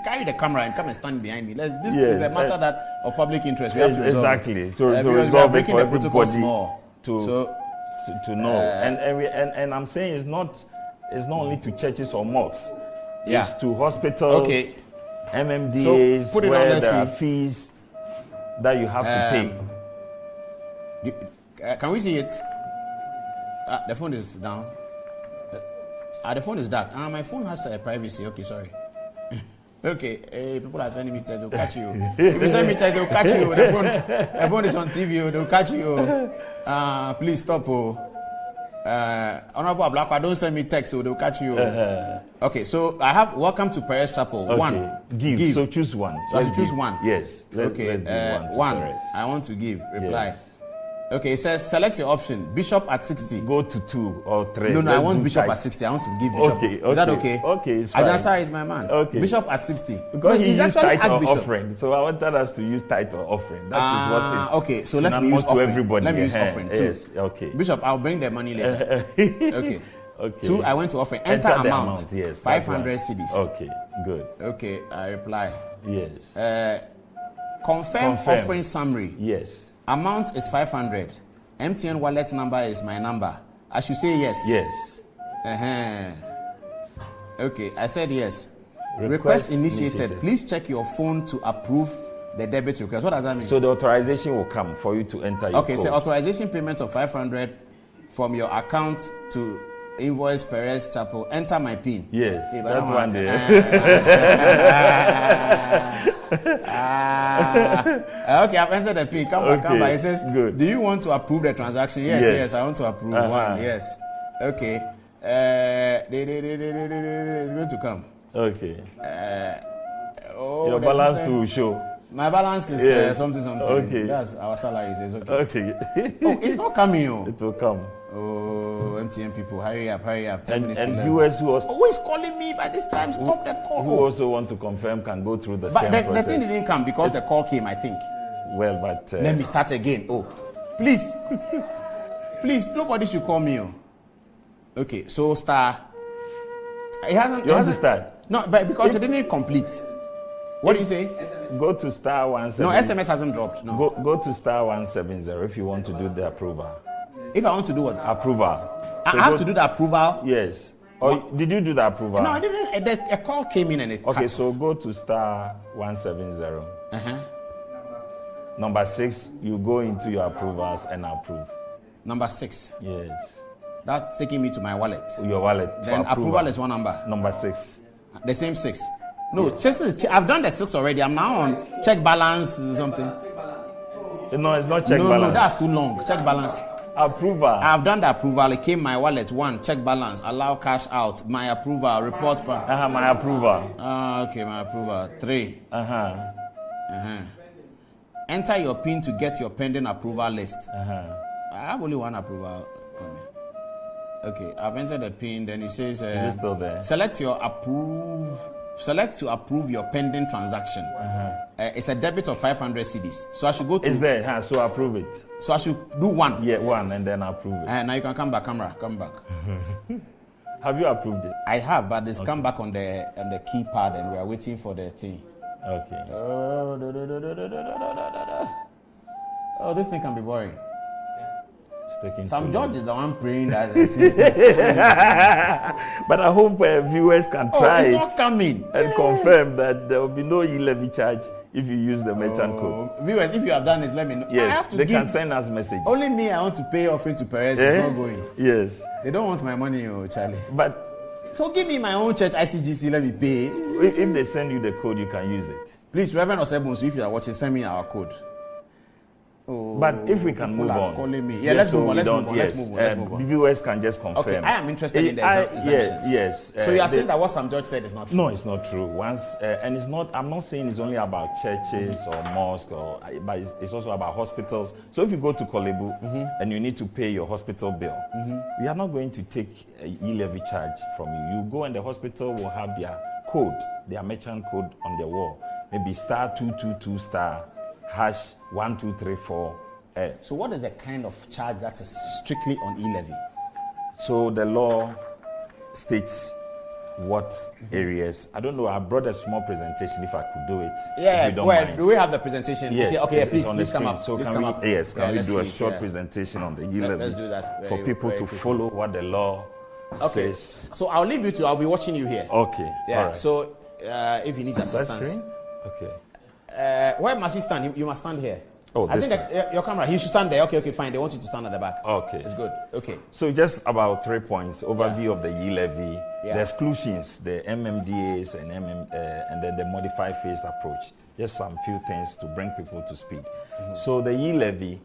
Carry the camera and come and stand behind me. This is a matter that of public interest. We have to resolve. Exactly. To resolve it for everybody more. to know. And I'm saying it's not only to churches or mosques. It's to hospitals, MMDAs, so where there are fees that you have to pay. Can we see it? The phone is down. The phone is dark. My phone has privacy. Okay, sorry. Okay, people are sending me text. They'll catch you. If you send me text, they'll catch you. The phone is on TV. They'll catch you. Please stop. Honorable Blackwa, don't send me text, so they'll catch you. Okay, so I have welcome to Perez Chapel. Okay. One. Give. So choose one. So I should choose one. Yes. Let's give one. I want to give. Reply. Yes. Okay, it says select your option. Bishop at 60. Go to 2 or 3. No, I want Bishop at 60. I want to give Bishop. Okay. Is that okay? Okay, it's fine. Ajasa is my man. Okay. Bishop at 60. Because he used tithe or Archbishop. offering. So I wanted us to use tithe or offering. That is what is. Okay, so let's use offering. Everybody. Let me use offering too. Yes, okay. Bishop, I'll bring the money later. Okay. 2, I went to offering. Enter amount. Yes. 500 cedis. Okay, good. Okay, I reply. Yes. Confirm offering summary. Yes. Amount is 500. MTN wallet number is my number. I should say yes. Yes. Okay, I said yes. Request initiated. Please check your phone to approve the debit request. What does that mean? So the authorization will come for you to enter your code. So authorization payment of 500 from your account to invoice Perez Chapel. Enter my PIN. Yes, that's one day. Okay, I've entered the PIN. Come back. It says, good. Do you want to approve the transaction? Yes, I want to approve one. Yes. Okay. It's going to come. Okay. Your balance to show. My balance is something. Okay. That's our salary. So it's okay. Okay. It's not coming. It will come. Oh, MTN people, hurry up. 10 minutes and viewers who are always calling me by this time, stop the call. Who also want to confirm can go through the same process. But the thing didn't come because the call came, I think. Well, but... let me start again. Oh, please. Please, nobody should call me. Okay, so star. It hasn't... You want to start? No, but because it didn't complete. What do you say? Go to star 170. No, SMS hasn't dropped. No. Go to star 170 if you want to do the approval. If I want to do what? Approval. I have to do the approval? Yes. Or did you do the approval? No, I didn't. A call came in and it Okay, so go to star 170. Number 6, you go into your approvals and approve. Number 6? Yes. That's taking me to my wallet. Your wallet. Then approval is one number. Number 6. The same 6. No, I've done the 6 already. I'm now on check balance or something. No, it's not check balance. No, that's too long. Check balance. Approval. I've done the approval. It came my wallet. 1, check balance. Allow cash out. My approval. Report from. My approval. Okay, my approval. 3. Enter your PIN to get your pending approval list. I have only one approval coming. Okay, I've entered the PIN. Then it says, is it still there? Select to approve your pending transaction. It's a debit of 500 cedis. So I should go to... It's there, so approve it. So I should do 1? Yeah, 1 and then approve it. Now you can come back, camera. Come back. Have you approved it? I have, but it's come back on the keypad and we are waiting for the thing. Okay. Oh, this thing can be boring. Some George is the one praying that. But I hope viewers can try it's not coming. And confirm that there will be no E-levy charge if you use the merchant code. Viewers, if you have done it, let me know. Yes, they can send us messages. Only me, I want to pay offering to Perez. It's not going. Yes. They don't want my money, Charlie. But So give me my own church ICGC, let me pay. If they send you the code, you can use it. Please, Reverend Osebunsu, if you are watching, send me our code. Oh, but if we can move on. Calling me. Yeah, let's move on. Let's move on. The viewers can just confirm. Okay, I am interested in the exemptions. Yes. So you are saying that what Sam George said is not true? No, it's not true. And it's not. I'm not saying it's only about churches or mosques, but it's also about hospitals. So if you go to Kolebu and you need to pay your hospital bill, we are not going to take an E-levy charge from you. You go and the hospital will have their code, their merchant code on their wall. Maybe *222* #1234. So what is the kind of charge that is strictly on E-levy? So the law states what areas. I don't know. I brought a small presentation if I could do it. Yeah, mind. Do we have the presentation? Yes. Okay, please come up. So can we do a short presentation on the E-levy? Let's do that for people to follow what the law says. So I'll leave you to. I'll be watching you here. Okay. Yeah. All right. So if he needs assistance. Okay. Where must he stand? You must stand here. Oh, I think your camera. He should stand there. Okay, fine. They want you to stand at the back. Okay. It's good. Okay. So just about 3 points. Overview of the E-levy, the exclusions, the MMDAs, and then the modified phased approach. Just some few things to bring people to speed. So the E-levy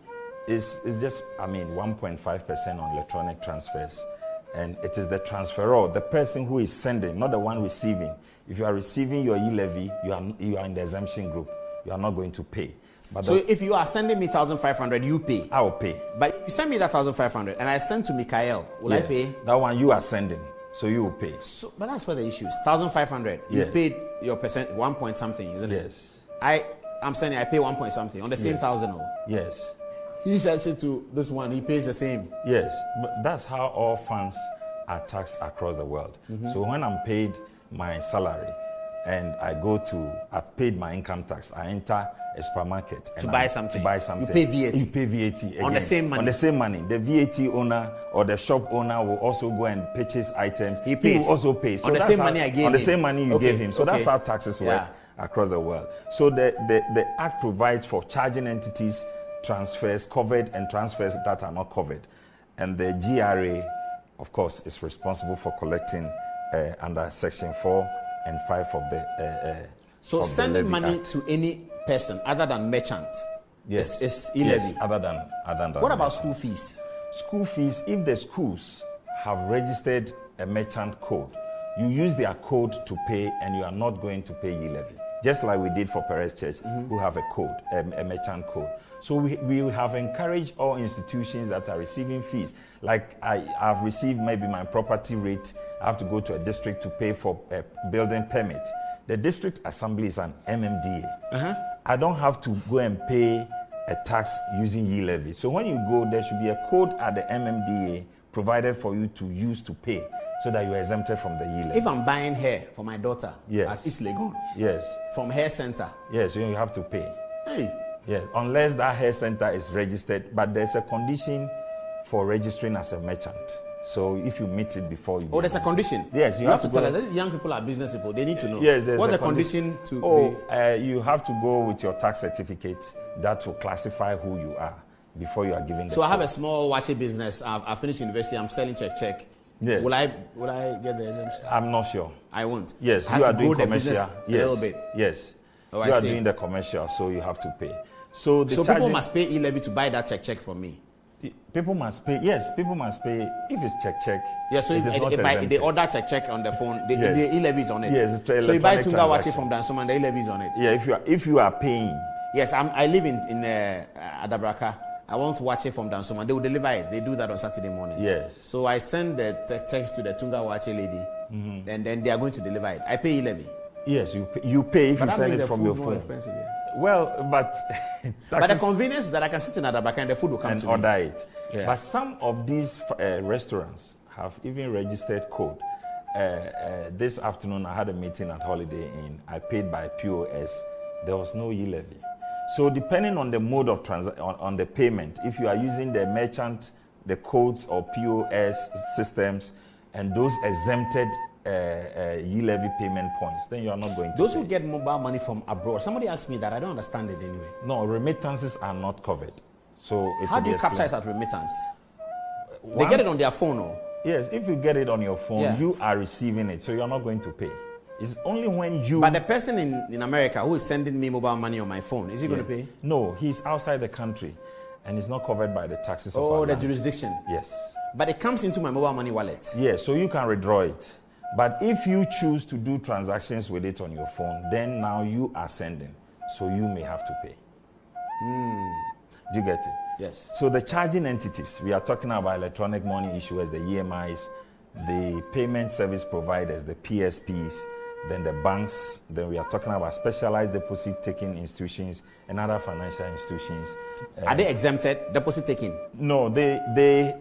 is just, 1.5% on electronic transfers. And it is the transferor, the person who is sending, not the one receiving. If you are receiving your E-levy, you are in the exemption group. You are not going to pay. But so if you are sending me 1,500, you pay. I will pay. But if you send me that 1,500 and I send to Mikael, will I pay? That one you are sending, so you will pay. So, but that's where the issue is. 1,500. You've paid your percent, 1 point something, isn't it? Yes. I'm saying I pay 1 point something on the same 1,000. Yes. He sends it to this one. He pays the same. Yes, but that's how all funds are taxed across the world. So when I'm paid my salary and I've paid my income tax, I enter a supermarket to buy something. You pay VAT. You pay VAT again. On the same money. On the same money. The VAT owner or the shop owner will also go and purchase items. He pays. He will also pay. So on the same money I gave him. On the same money you gave him. So that's how taxes work across the world. So the Act provides for charging entities transfers covered and transfers that are not covered. And the GRA, of course, is responsible for collecting under Section 4 and 5 of the So sending money to any person other than merchant is E-levy? Yes, other than what about school fees? School fees, if the schools have registered a merchant code, you use their code to pay and you are not going to pay E-levy. Just like we did for Perez Church, who have a code, a merchant code. So we have encouraged all institutions that are receiving fees. Like I've received maybe my property rate, I have to go to a district to pay for a building permit. The district assembly is an MMDA. I don't have to go and pay a tax using E-levy. So when you go, there should be a code at the MMDA provided for you to use to pay, so that you are exempted from the E-levy. If I'm buying hair for my daughter at East Legon, from hair center, you have to pay. Hey. Yes, unless that hair center is registered, but there's a condition for registering as a merchant. So if you meet it before you... there's a condition? Yes, you have to tell us. These young people are business people. They need to know. Yes, there's what's the condition to be... you have to go with your tax certificate that will classify who you are before you are given the So I have a small watchy business. I've finished university. I'm selling check. Yes. Will I get the exemption? I'm not sure. I won't. Yes, you are doing commercial. A little bit. Yes. You are doing the commercial, so you have to pay. So people must pay E-levy to buy that check from me. People must pay. Yes, people must pay if it's check. Yeah, so if they order check on the phone, the E-levy is on it. Yes, it's so you buy Tunga Wachi from Dansuma, the E-levy is on it. Yeah, if you are paying. Yes, I live in Adabraka. I want to watch it from Dansuma. They will deliver it. They do that on Saturday morning. Yes. So I send the text to the Tunga Wachi lady, and then they are going to deliver it. I pay E-levy. Yes, you pay if you send it from your phone. More expensive, Well, but the convenience that I can sit in Adabraka and the food will come to me. And order it. Yeah. But some of these restaurants have even registered code. This afternoon I had a meeting at Holiday Inn. I paid by POS. There was no E-levy. So depending on the mode of on the payment, if you are using the merchant, the codes or POS systems, and those exempted E-levy payment points, then you are not going to Those who get mobile money from abroad, somebody asked me that. I don't understand it anyway. No, remittances are not covered. So how do you capture it at remittance? They get it on their phone, or? Yes, if you get it on your phone, Yeah. you are receiving it, so you're not going to pay. It's only when you... But the person in America who is sending me mobile money on my phone, is he going to pay? No, he's outside the country, and it's not covered by the taxes of Oh, our the land. jurisdiction. Yes. But it comes into my mobile money wallet. Yes, so you can withdraw it. But if you choose to do transactions with it on your phone, then now you are sending, so you may have to pay. Do you get it? Yes. So the charging entities, we are talking about electronic money issuers, the EMIs, the payment service providers, the PSPs, then the banks, then we are talking about specialized deposit taking institutions and other financial institutions. Are they exempted, deposit taking? No, the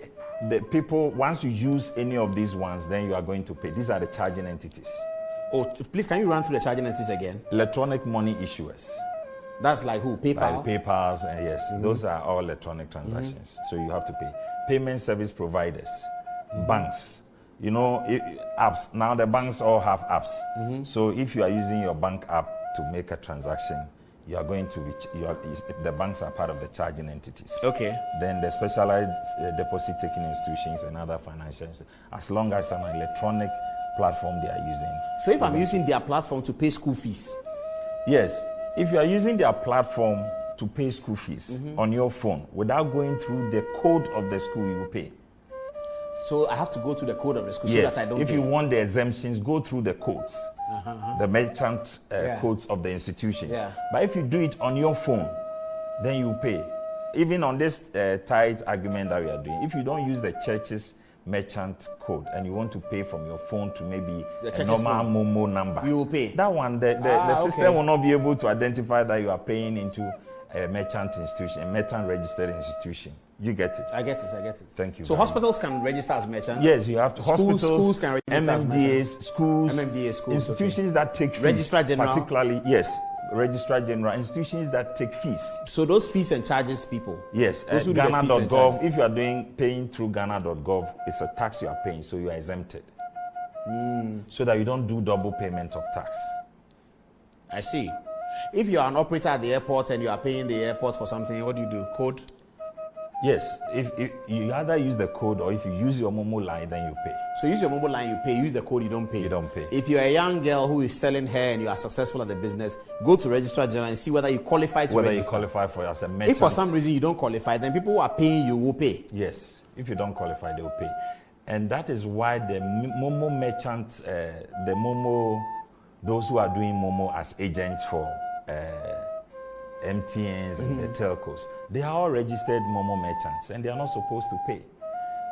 people, once you use any of these ones, then you are going to pay. These are the charging entities. Oh, please, can you run through the charging entities again? Electronic money issuers. That's like who? PayPal? Like PayPals, and yes, those are all electronic transactions. So you have to pay. Payment service providers, banks. You know, apps. Now the banks all have apps. So if you are using your bank app to make a transaction, you are going to be, the banks are part of the charging entities. Okay. Then the specialized deposit taking institutions and other financial institutions, as long as an electronic platform they are using. So if I'm using their platform to pay school fees? Yes. If you are using their platform to pay school fees on your phone without going through the code of the school, you will pay. So I have to go through the code of the school Yes. so that I don't if pay. you want the exemptions, go through the codes, the merchant Yeah. codes of the institution. Yeah. But if you do it on your phone, then you pay. Even on this tithe argument that we are doing, if you don't use the church's merchant code and you want to pay from your phone to maybe The a normal phone. Momo number, You will pay. that one, the system okay. will not be able to identify that you are paying into a merchant institution, a merchant registered institution. You get it? I get it. Thank you. So very hospitals can register as merchants? Yes, you have to. Hospitals, schools can register as merchants? MMDAs, schools, institutions that take fees. Registrar General? Particularly, yes. Registrar General, institutions that take fees. So those fees and charges people? Yes. Those who do the fees and Ghana.gov, charges. if you are paying through Ghana.gov, it's a tax you are paying, so you are exempted. So that you don't do double payment of tax. I see. If you are an operator at the airport and you are paying the airport for something, what do you do? Code? Yes. If you either use the code or if you use your Momo line, then you pay. So use your mobile line, you pay. Use the code, you don't pay. You don't pay. If you're a young girl who is selling hair and you are successful at the business, go to Registrar General and see whether you qualify to Whether register. you qualify for as a merchant. If for some reason you don't qualify, then people who are paying you will pay. Yes, if you don't qualify, they will pay. And that is why the Momo merchants, the Momo, those who are doing Momo as agents for MTNs and the telcos, they are all registered Momo merchants and they are not supposed to pay.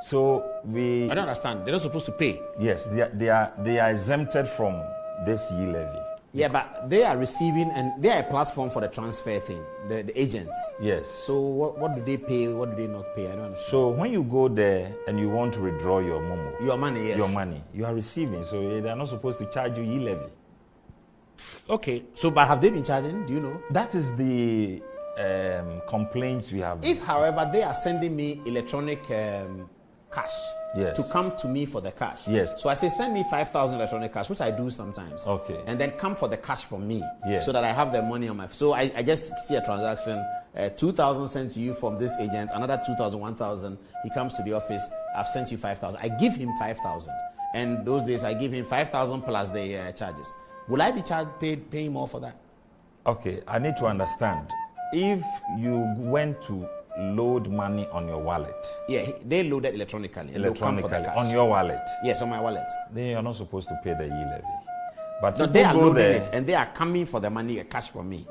So I don't understand. They're not supposed to pay. Yes, they are exempted from this E-levy. Yeah, but they are receiving, and they are a platform for the transfer thing, the agents. Yes. So what do they pay? What do they not pay? I don't understand. So when you go there and you want to withdraw your Momo, Your money, yes. your money, you are receiving. So they are not supposed to charge you E-levy. Okay. So, but have they been charging? Do you know? That is the complaints we have. If, however, they are sending me electronic cash Yes. to come to me for the cash. Yes. So I say, send me 5,000 electronic cash, which I do sometimes. Okay. And then come for the cash from me. Yes. So that I have the money on my. So I just see a transaction, 2,000 sent to you from this agent, another 2,000, 1,000. He comes to the office. I've sent you 5,000. I give him 5,000. And those days I give him 5,000 plus the charges. Will I be paying more for that? Okay, I need to understand. If you went to load money on your wallet. Yeah, they load it electronically. And they'll come for the Electronically, cash. on your wallet. Yes, on my wallet. Then you're not supposed to pay the E-levy. But No, people they are go loading there, it and they are coming for the money, cash from me.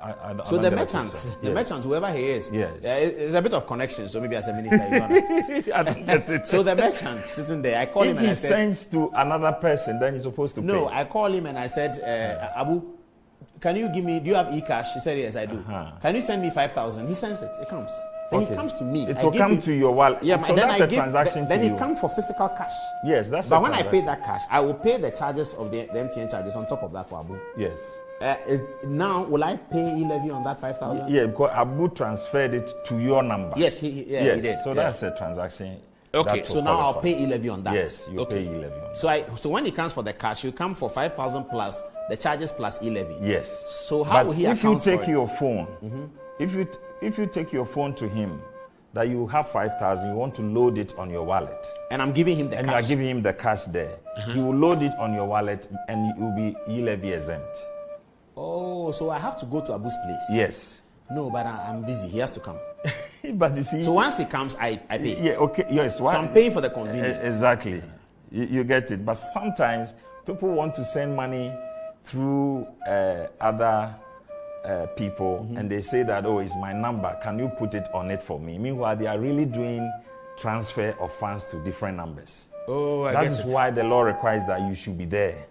I So don't the get merchants, picture. the Yes. merchants, whoever he is, Yes. it's a bit of connection. So maybe as a minister, you understand. I don't get it. So the merchant sitting there, I call him If and he I said, sends to another person, then he's supposed to no, pay. I call him and I said, Abu, can you give me, do you have e-cash? He said, yes, I do. Can you send me 5,000? He sends it. It comes. Then Okay. he comes to me. It I will give come him- to your wallet. Yeah, So then that's I a give, transaction then to he you. comes for physical cash. Yes, that's But a when I pay transaction. that cash, I will pay the charges of the MTN charges on top of that for Abu. Yes. Now, will I pay e-levy on that 5,000? Yeah, because Abu transferred it to your number. Yes, he did. So Yeah. that's a transaction. Okay, that so will now I'll qualify. pay e-levy on that. Yes, you Okay. pay E-levy on that. So when he comes for the cash, you come for 5,000 plus the charges plus e-levy. Yes. So how But will he if you account for take it? your phone, if you take your phone to him, that you have 5,000, you want to load it on your wallet. And I'm giving him the cash. And you are giving him the cash there. You will load it on your wallet and you will be E-levy exempt. Oh, so I have to go to Abu's place? Yes. No, but I'm busy. He has to come. But you see... So once he comes, I pay? Yeah, okay, yes. So I'm paying for the convenience. Exactly. You get it. But sometimes people want to send money through other people, and they say that, oh, it's my number, can you put it on it for me? Meanwhile, they are really doing transfer of funds to different numbers. Oh, That is why the law requires that you should be there.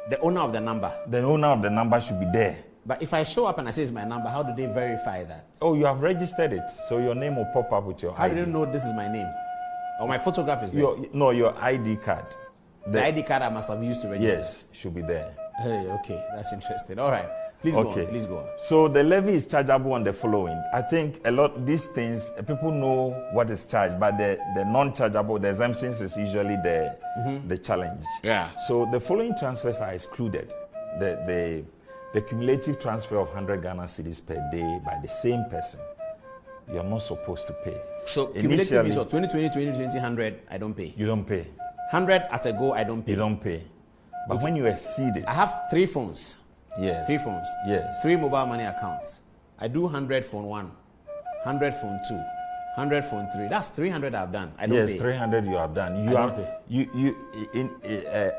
The owner of the number? The owner of the number should be there. But if I show up and I say it's my number, how do they verify that? Oh, you have registered it, so your name will pop up with your How ID. do they know this is my name? Or my photograph is there? Your ID card. The ID card I must have used to register? Yes, should be there. Hey, okay, that's interesting. All right, please go on. Please go on. So the levy is chargeable on the following. I think a lot these things people know what is charged, but the non-chargeable, the exemptions is usually the challenge. Yeah. So the following transfers are excluded. The cumulative transfer of 100 Ghana cedis per day by the same person, you are not supposed to pay. So cumulative is what? 2020, 2020, 100, I don't pay. You don't pay. 100 at a go, I don't pay. You don't pay. But when you exceed it, I have 3 phones. Yes. 3 phones. Yes. 3 mobile money accounts. I do 100 phone 1, 100 phone 2, 100 phone 3. That's 300 I've done. I don't pay. Yes, 300 you have done. I don't pay.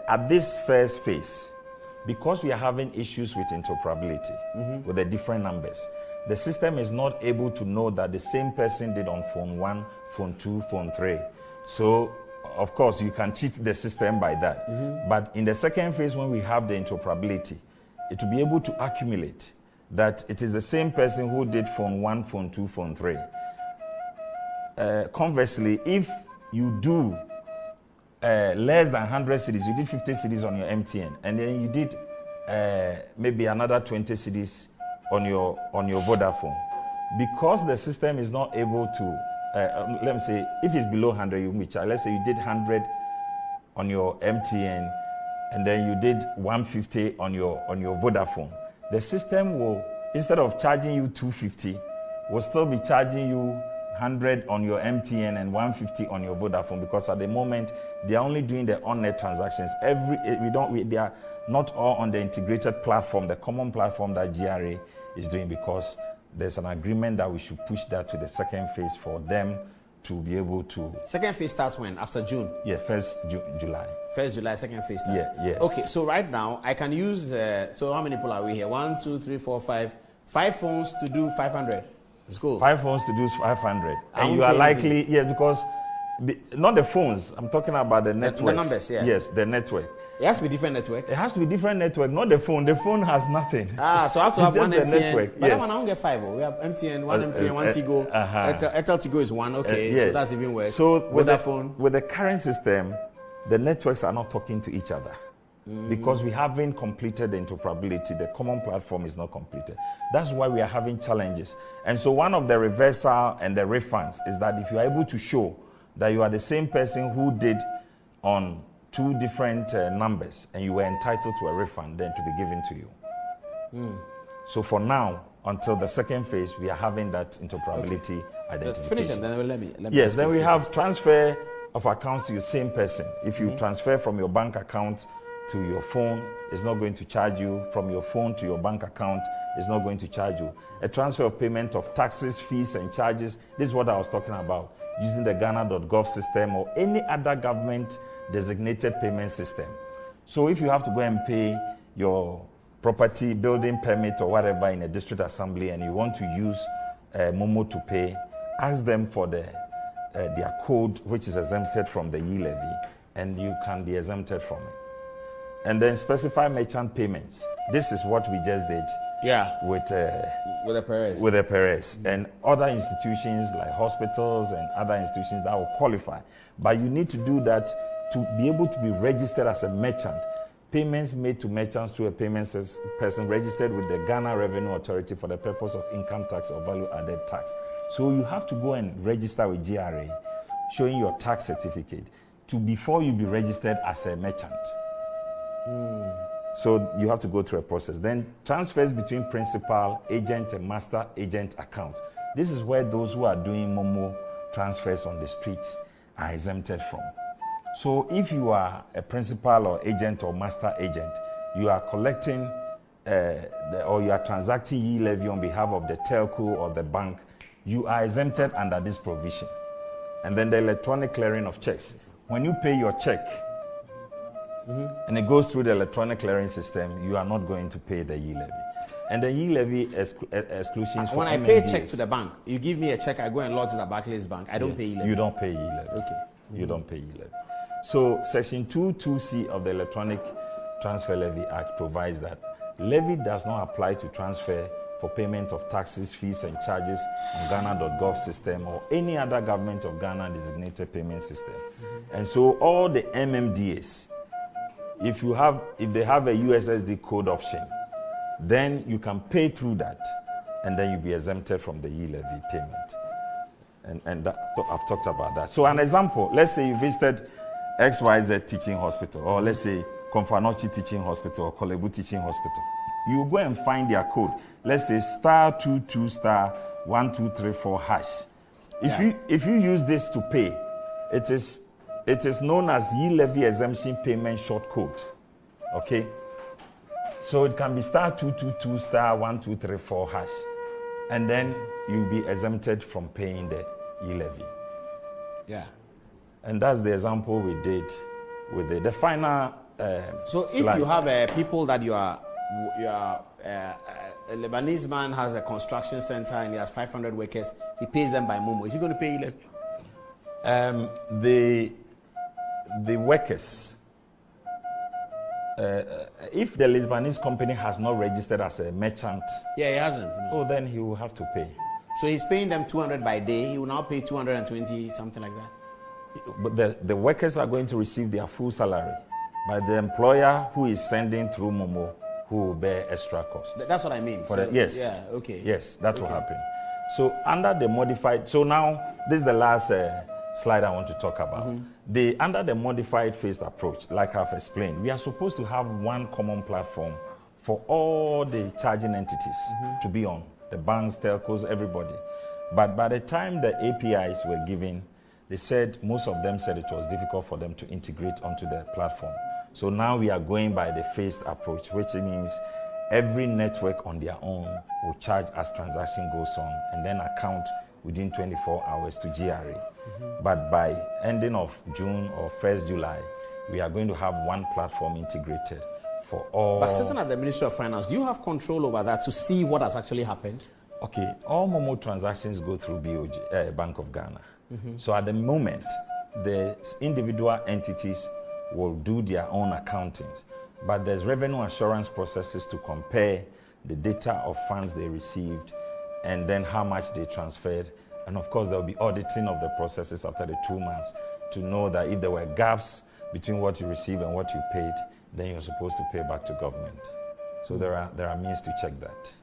At this first phase, because we are having issues with interoperability with the different numbers, the system is not able to know that the same person did on phone 1, phone 2, phone 3. So, of course, you can cheat the system by that. But in the second phase, when we have the interoperability, it will be able to accumulate that it is the same person who did phone 1, phone 2, phone 3. Conversely, if you do less than 100 cities, you did 50 cities on your MTN, and then you did maybe another 20 cities on your Vodafone, because the system is not able to, let me say, if it's below 100, you will charge. Let's say you did 100 on your MTN, and then you did 150 on your Vodafone. The system will, instead of charging you 250, will still be charging you 100 on your MTN and 150 on your Vodafone, because at the moment they are only doing the on-net transactions. They are not all on the integrated platform, the common platform that GRA is doing, because there's an agreement that we should push that to the second phase for them to be able to. Second phase starts when? After June? Yeah, 1st July. 1st July, second phase starts. Yeah, yes. Okay, so right now I can use. So how many people are we here? 1, 2, 3, 4, 5. 5 phones to do 500. Let's go. 5 phones to do 500, and you are likely because not the phones. I'm talking about the network. The numbers, yeah. Yes, the network. It has to be different network. It has to be different network, not the phone. The phone has nothing. So I have to have one MTN. Network. But that one I don't get 5. We have MTN, one MTN, one Tigo. Airtel Tigo is 1. Okay, yes. so that's even worse. So with the current system, the networks are not talking to each other. Because we haven't completed the interoperability, the common platform is not completed. That's why we are having challenges. And so one of the reversal and the refunds is that if you are able to show that you are the same person who did on 2 different numbers and you were entitled to a refund, then to be given to you. So for now, until the second phase, we are having that interoperability identification. Finish it, then let me yes, then we have transfer of accounts to your same person. If you transfer from your bank account to your phone, it's not going to charge you. From your phone to your bank account, it's not going to charge you. A transfer of payment of taxes, fees, and charges, this is what I was talking about, using the Ghana.gov system or any other government designated payment system. So if you have to go and pay your property building permit or whatever in a district assembly and you want to use Momo to pay, ask them for their code, which is exempted from the E-levy, and you can be exempted from it. And then specify merchant payments. This is what we just did. Yeah. With the Perez. With the Perez. And other institutions like hospitals and other institutions that will qualify. But you need to do that to be able to be registered as a merchant. Payments made to merchants through a payment person registered with the Ghana Revenue Authority for the purpose of income tax or value added tax. So you have to go and register with GRA, showing your tax certificate, before you be registered as a merchant. So you have to go through a process. Then transfers between principal, agent, and master agent accounts. This is where those who are doing Momo transfers on the streets are exempted from. So if you are a principal or agent or master agent, you are collecting or you are transacting E-levy on behalf of the telco or the bank, you are exempted under this provision. And then the electronic clearing of checks. When you pay your check and it goes through the electronic clearing system, you are not going to pay the E-levy. And the E-levy exclusions for when I MMDs, pay a check to the bank, you give me a check, I go and lodge in the Barclays Bank. I don't pay E-levy. You don't pay E-levy. Okay. You don't pay E-levy. So Section 22C of the Electronic Transfer Levy Act provides that levy does not apply to transfer for payment of taxes, fees, and charges on Ghana.gov system or any other government of Ghana designated payment system. And so all the MMDAs, if they have a USSD code option, then you can pay through that, and then you'll be exempted from the E-levy payment. And that, I've talked about that. So an example, let's say you visited XYZ Teaching Hospital, or let's say Komfanochi Teaching Hospital or Kolebu Teaching Hospital. You go and find their code. Let's say *22*1234#. If you use this to pay, it is known as E-levy exemption payment short code. Okay? So it can be *222*1234#. And then you'll be exempted from paying the E-levy. Yeah. And that's the example we did with the final. So if you have people that you are a Lebanese man has a construction center and he has 500 workers, he pays them by Momo. Is he going to pay E-levy? The workers, if the Lebanese company has not registered as a merchant, he hasn't. No. Oh, then he will have to pay. So he's paying them 200 by day. He will now pay 220, something like that. But the workers are going to receive their full salary, but the employer who is sending through Momo who will bear extra cost. That's what I mean. Yes. Yeah. Okay. Yes, that will happen. So under the modified, so now this is the last slide I want to talk about. Under the modified phased approach, like I've explained, we are supposed to have one common platform for all the charging entities to be on, the banks, telcos, everybody. But by the time the APIs were given, they said, most of them said it was difficult for them to integrate onto the platform. So now we are going by the phased approach, which means every network on their own will charge as transaction goes on and then account within 24 hours to GRA. But by ending of June or 1st July, we are going to have one platform integrated for all. But sitting at the Ministry of Finance, do you have control over that to see what has actually happened? Okay, all Momo transactions go through Bank of Ghana. So at the moment, the individual entities will do their own accountings, but there's revenue assurance processes to compare the data of funds they received and then how much they transferred. And of course, there will be auditing of the processes after the 2 months to know that if there were gaps between what you received and what you paid, then you're supposed to pay back to government. So there are means to check that.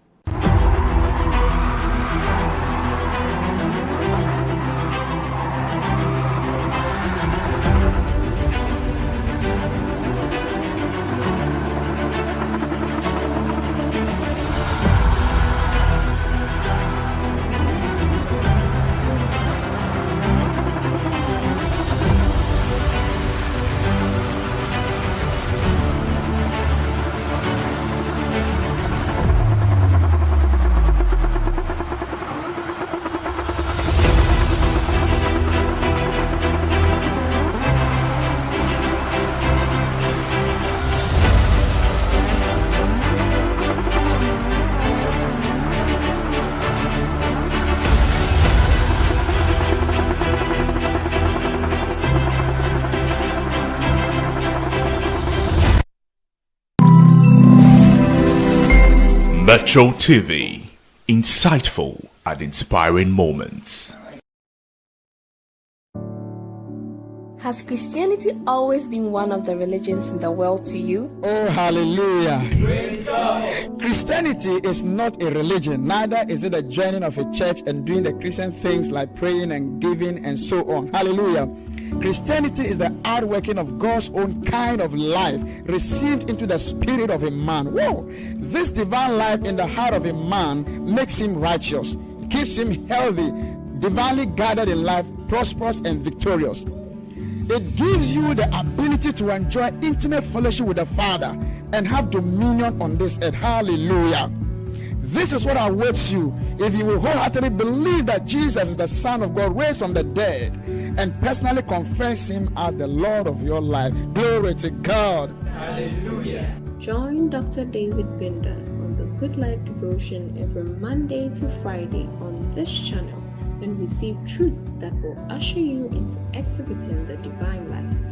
Metro TV, insightful and inspiring moments. Has Christianity always been one of the religions in the world to you? Oh, hallelujah. Christianity is not a religion, neither is it a joining of a church and doing the Christian things like praying and giving and so on. Hallelujah. Christianity is the outworking of God's own kind of life received into the spirit of a man. Whoa! This divine life in the heart of a man makes him righteous, keeps him healthy, divinely guided in life, prosperous and victorious. It gives you the ability to enjoy intimate fellowship with the Father and have dominion on this earth. Hallelujah. This is what awaits you if you will wholeheartedly believe that Jesus is the Son of God raised from the dead and personally confess him as the Lord of your life. Glory to God. Hallelujah. Join Dr. David Binder on the Good Life Devotion every Monday to Friday on this channel and receive truth that will usher you into exhibiting the divine life.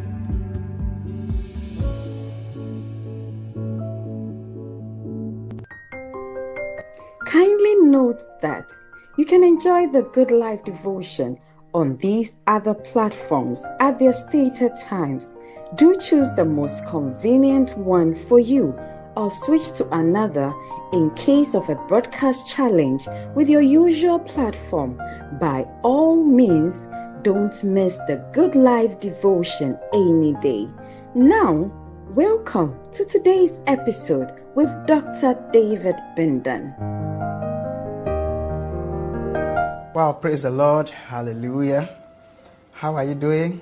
Kindly note that you can enjoy the Good Life Devotion on these other platforms at their stated times. Do choose the most convenient one for you or switch to another in case of a broadcast challenge with your usual platform. By all means, don't miss the Good Life Devotion any day. Now, welcome to today's episode with Dr. David Binder. Wow, praise the Lord. Hallelujah. How are you doing?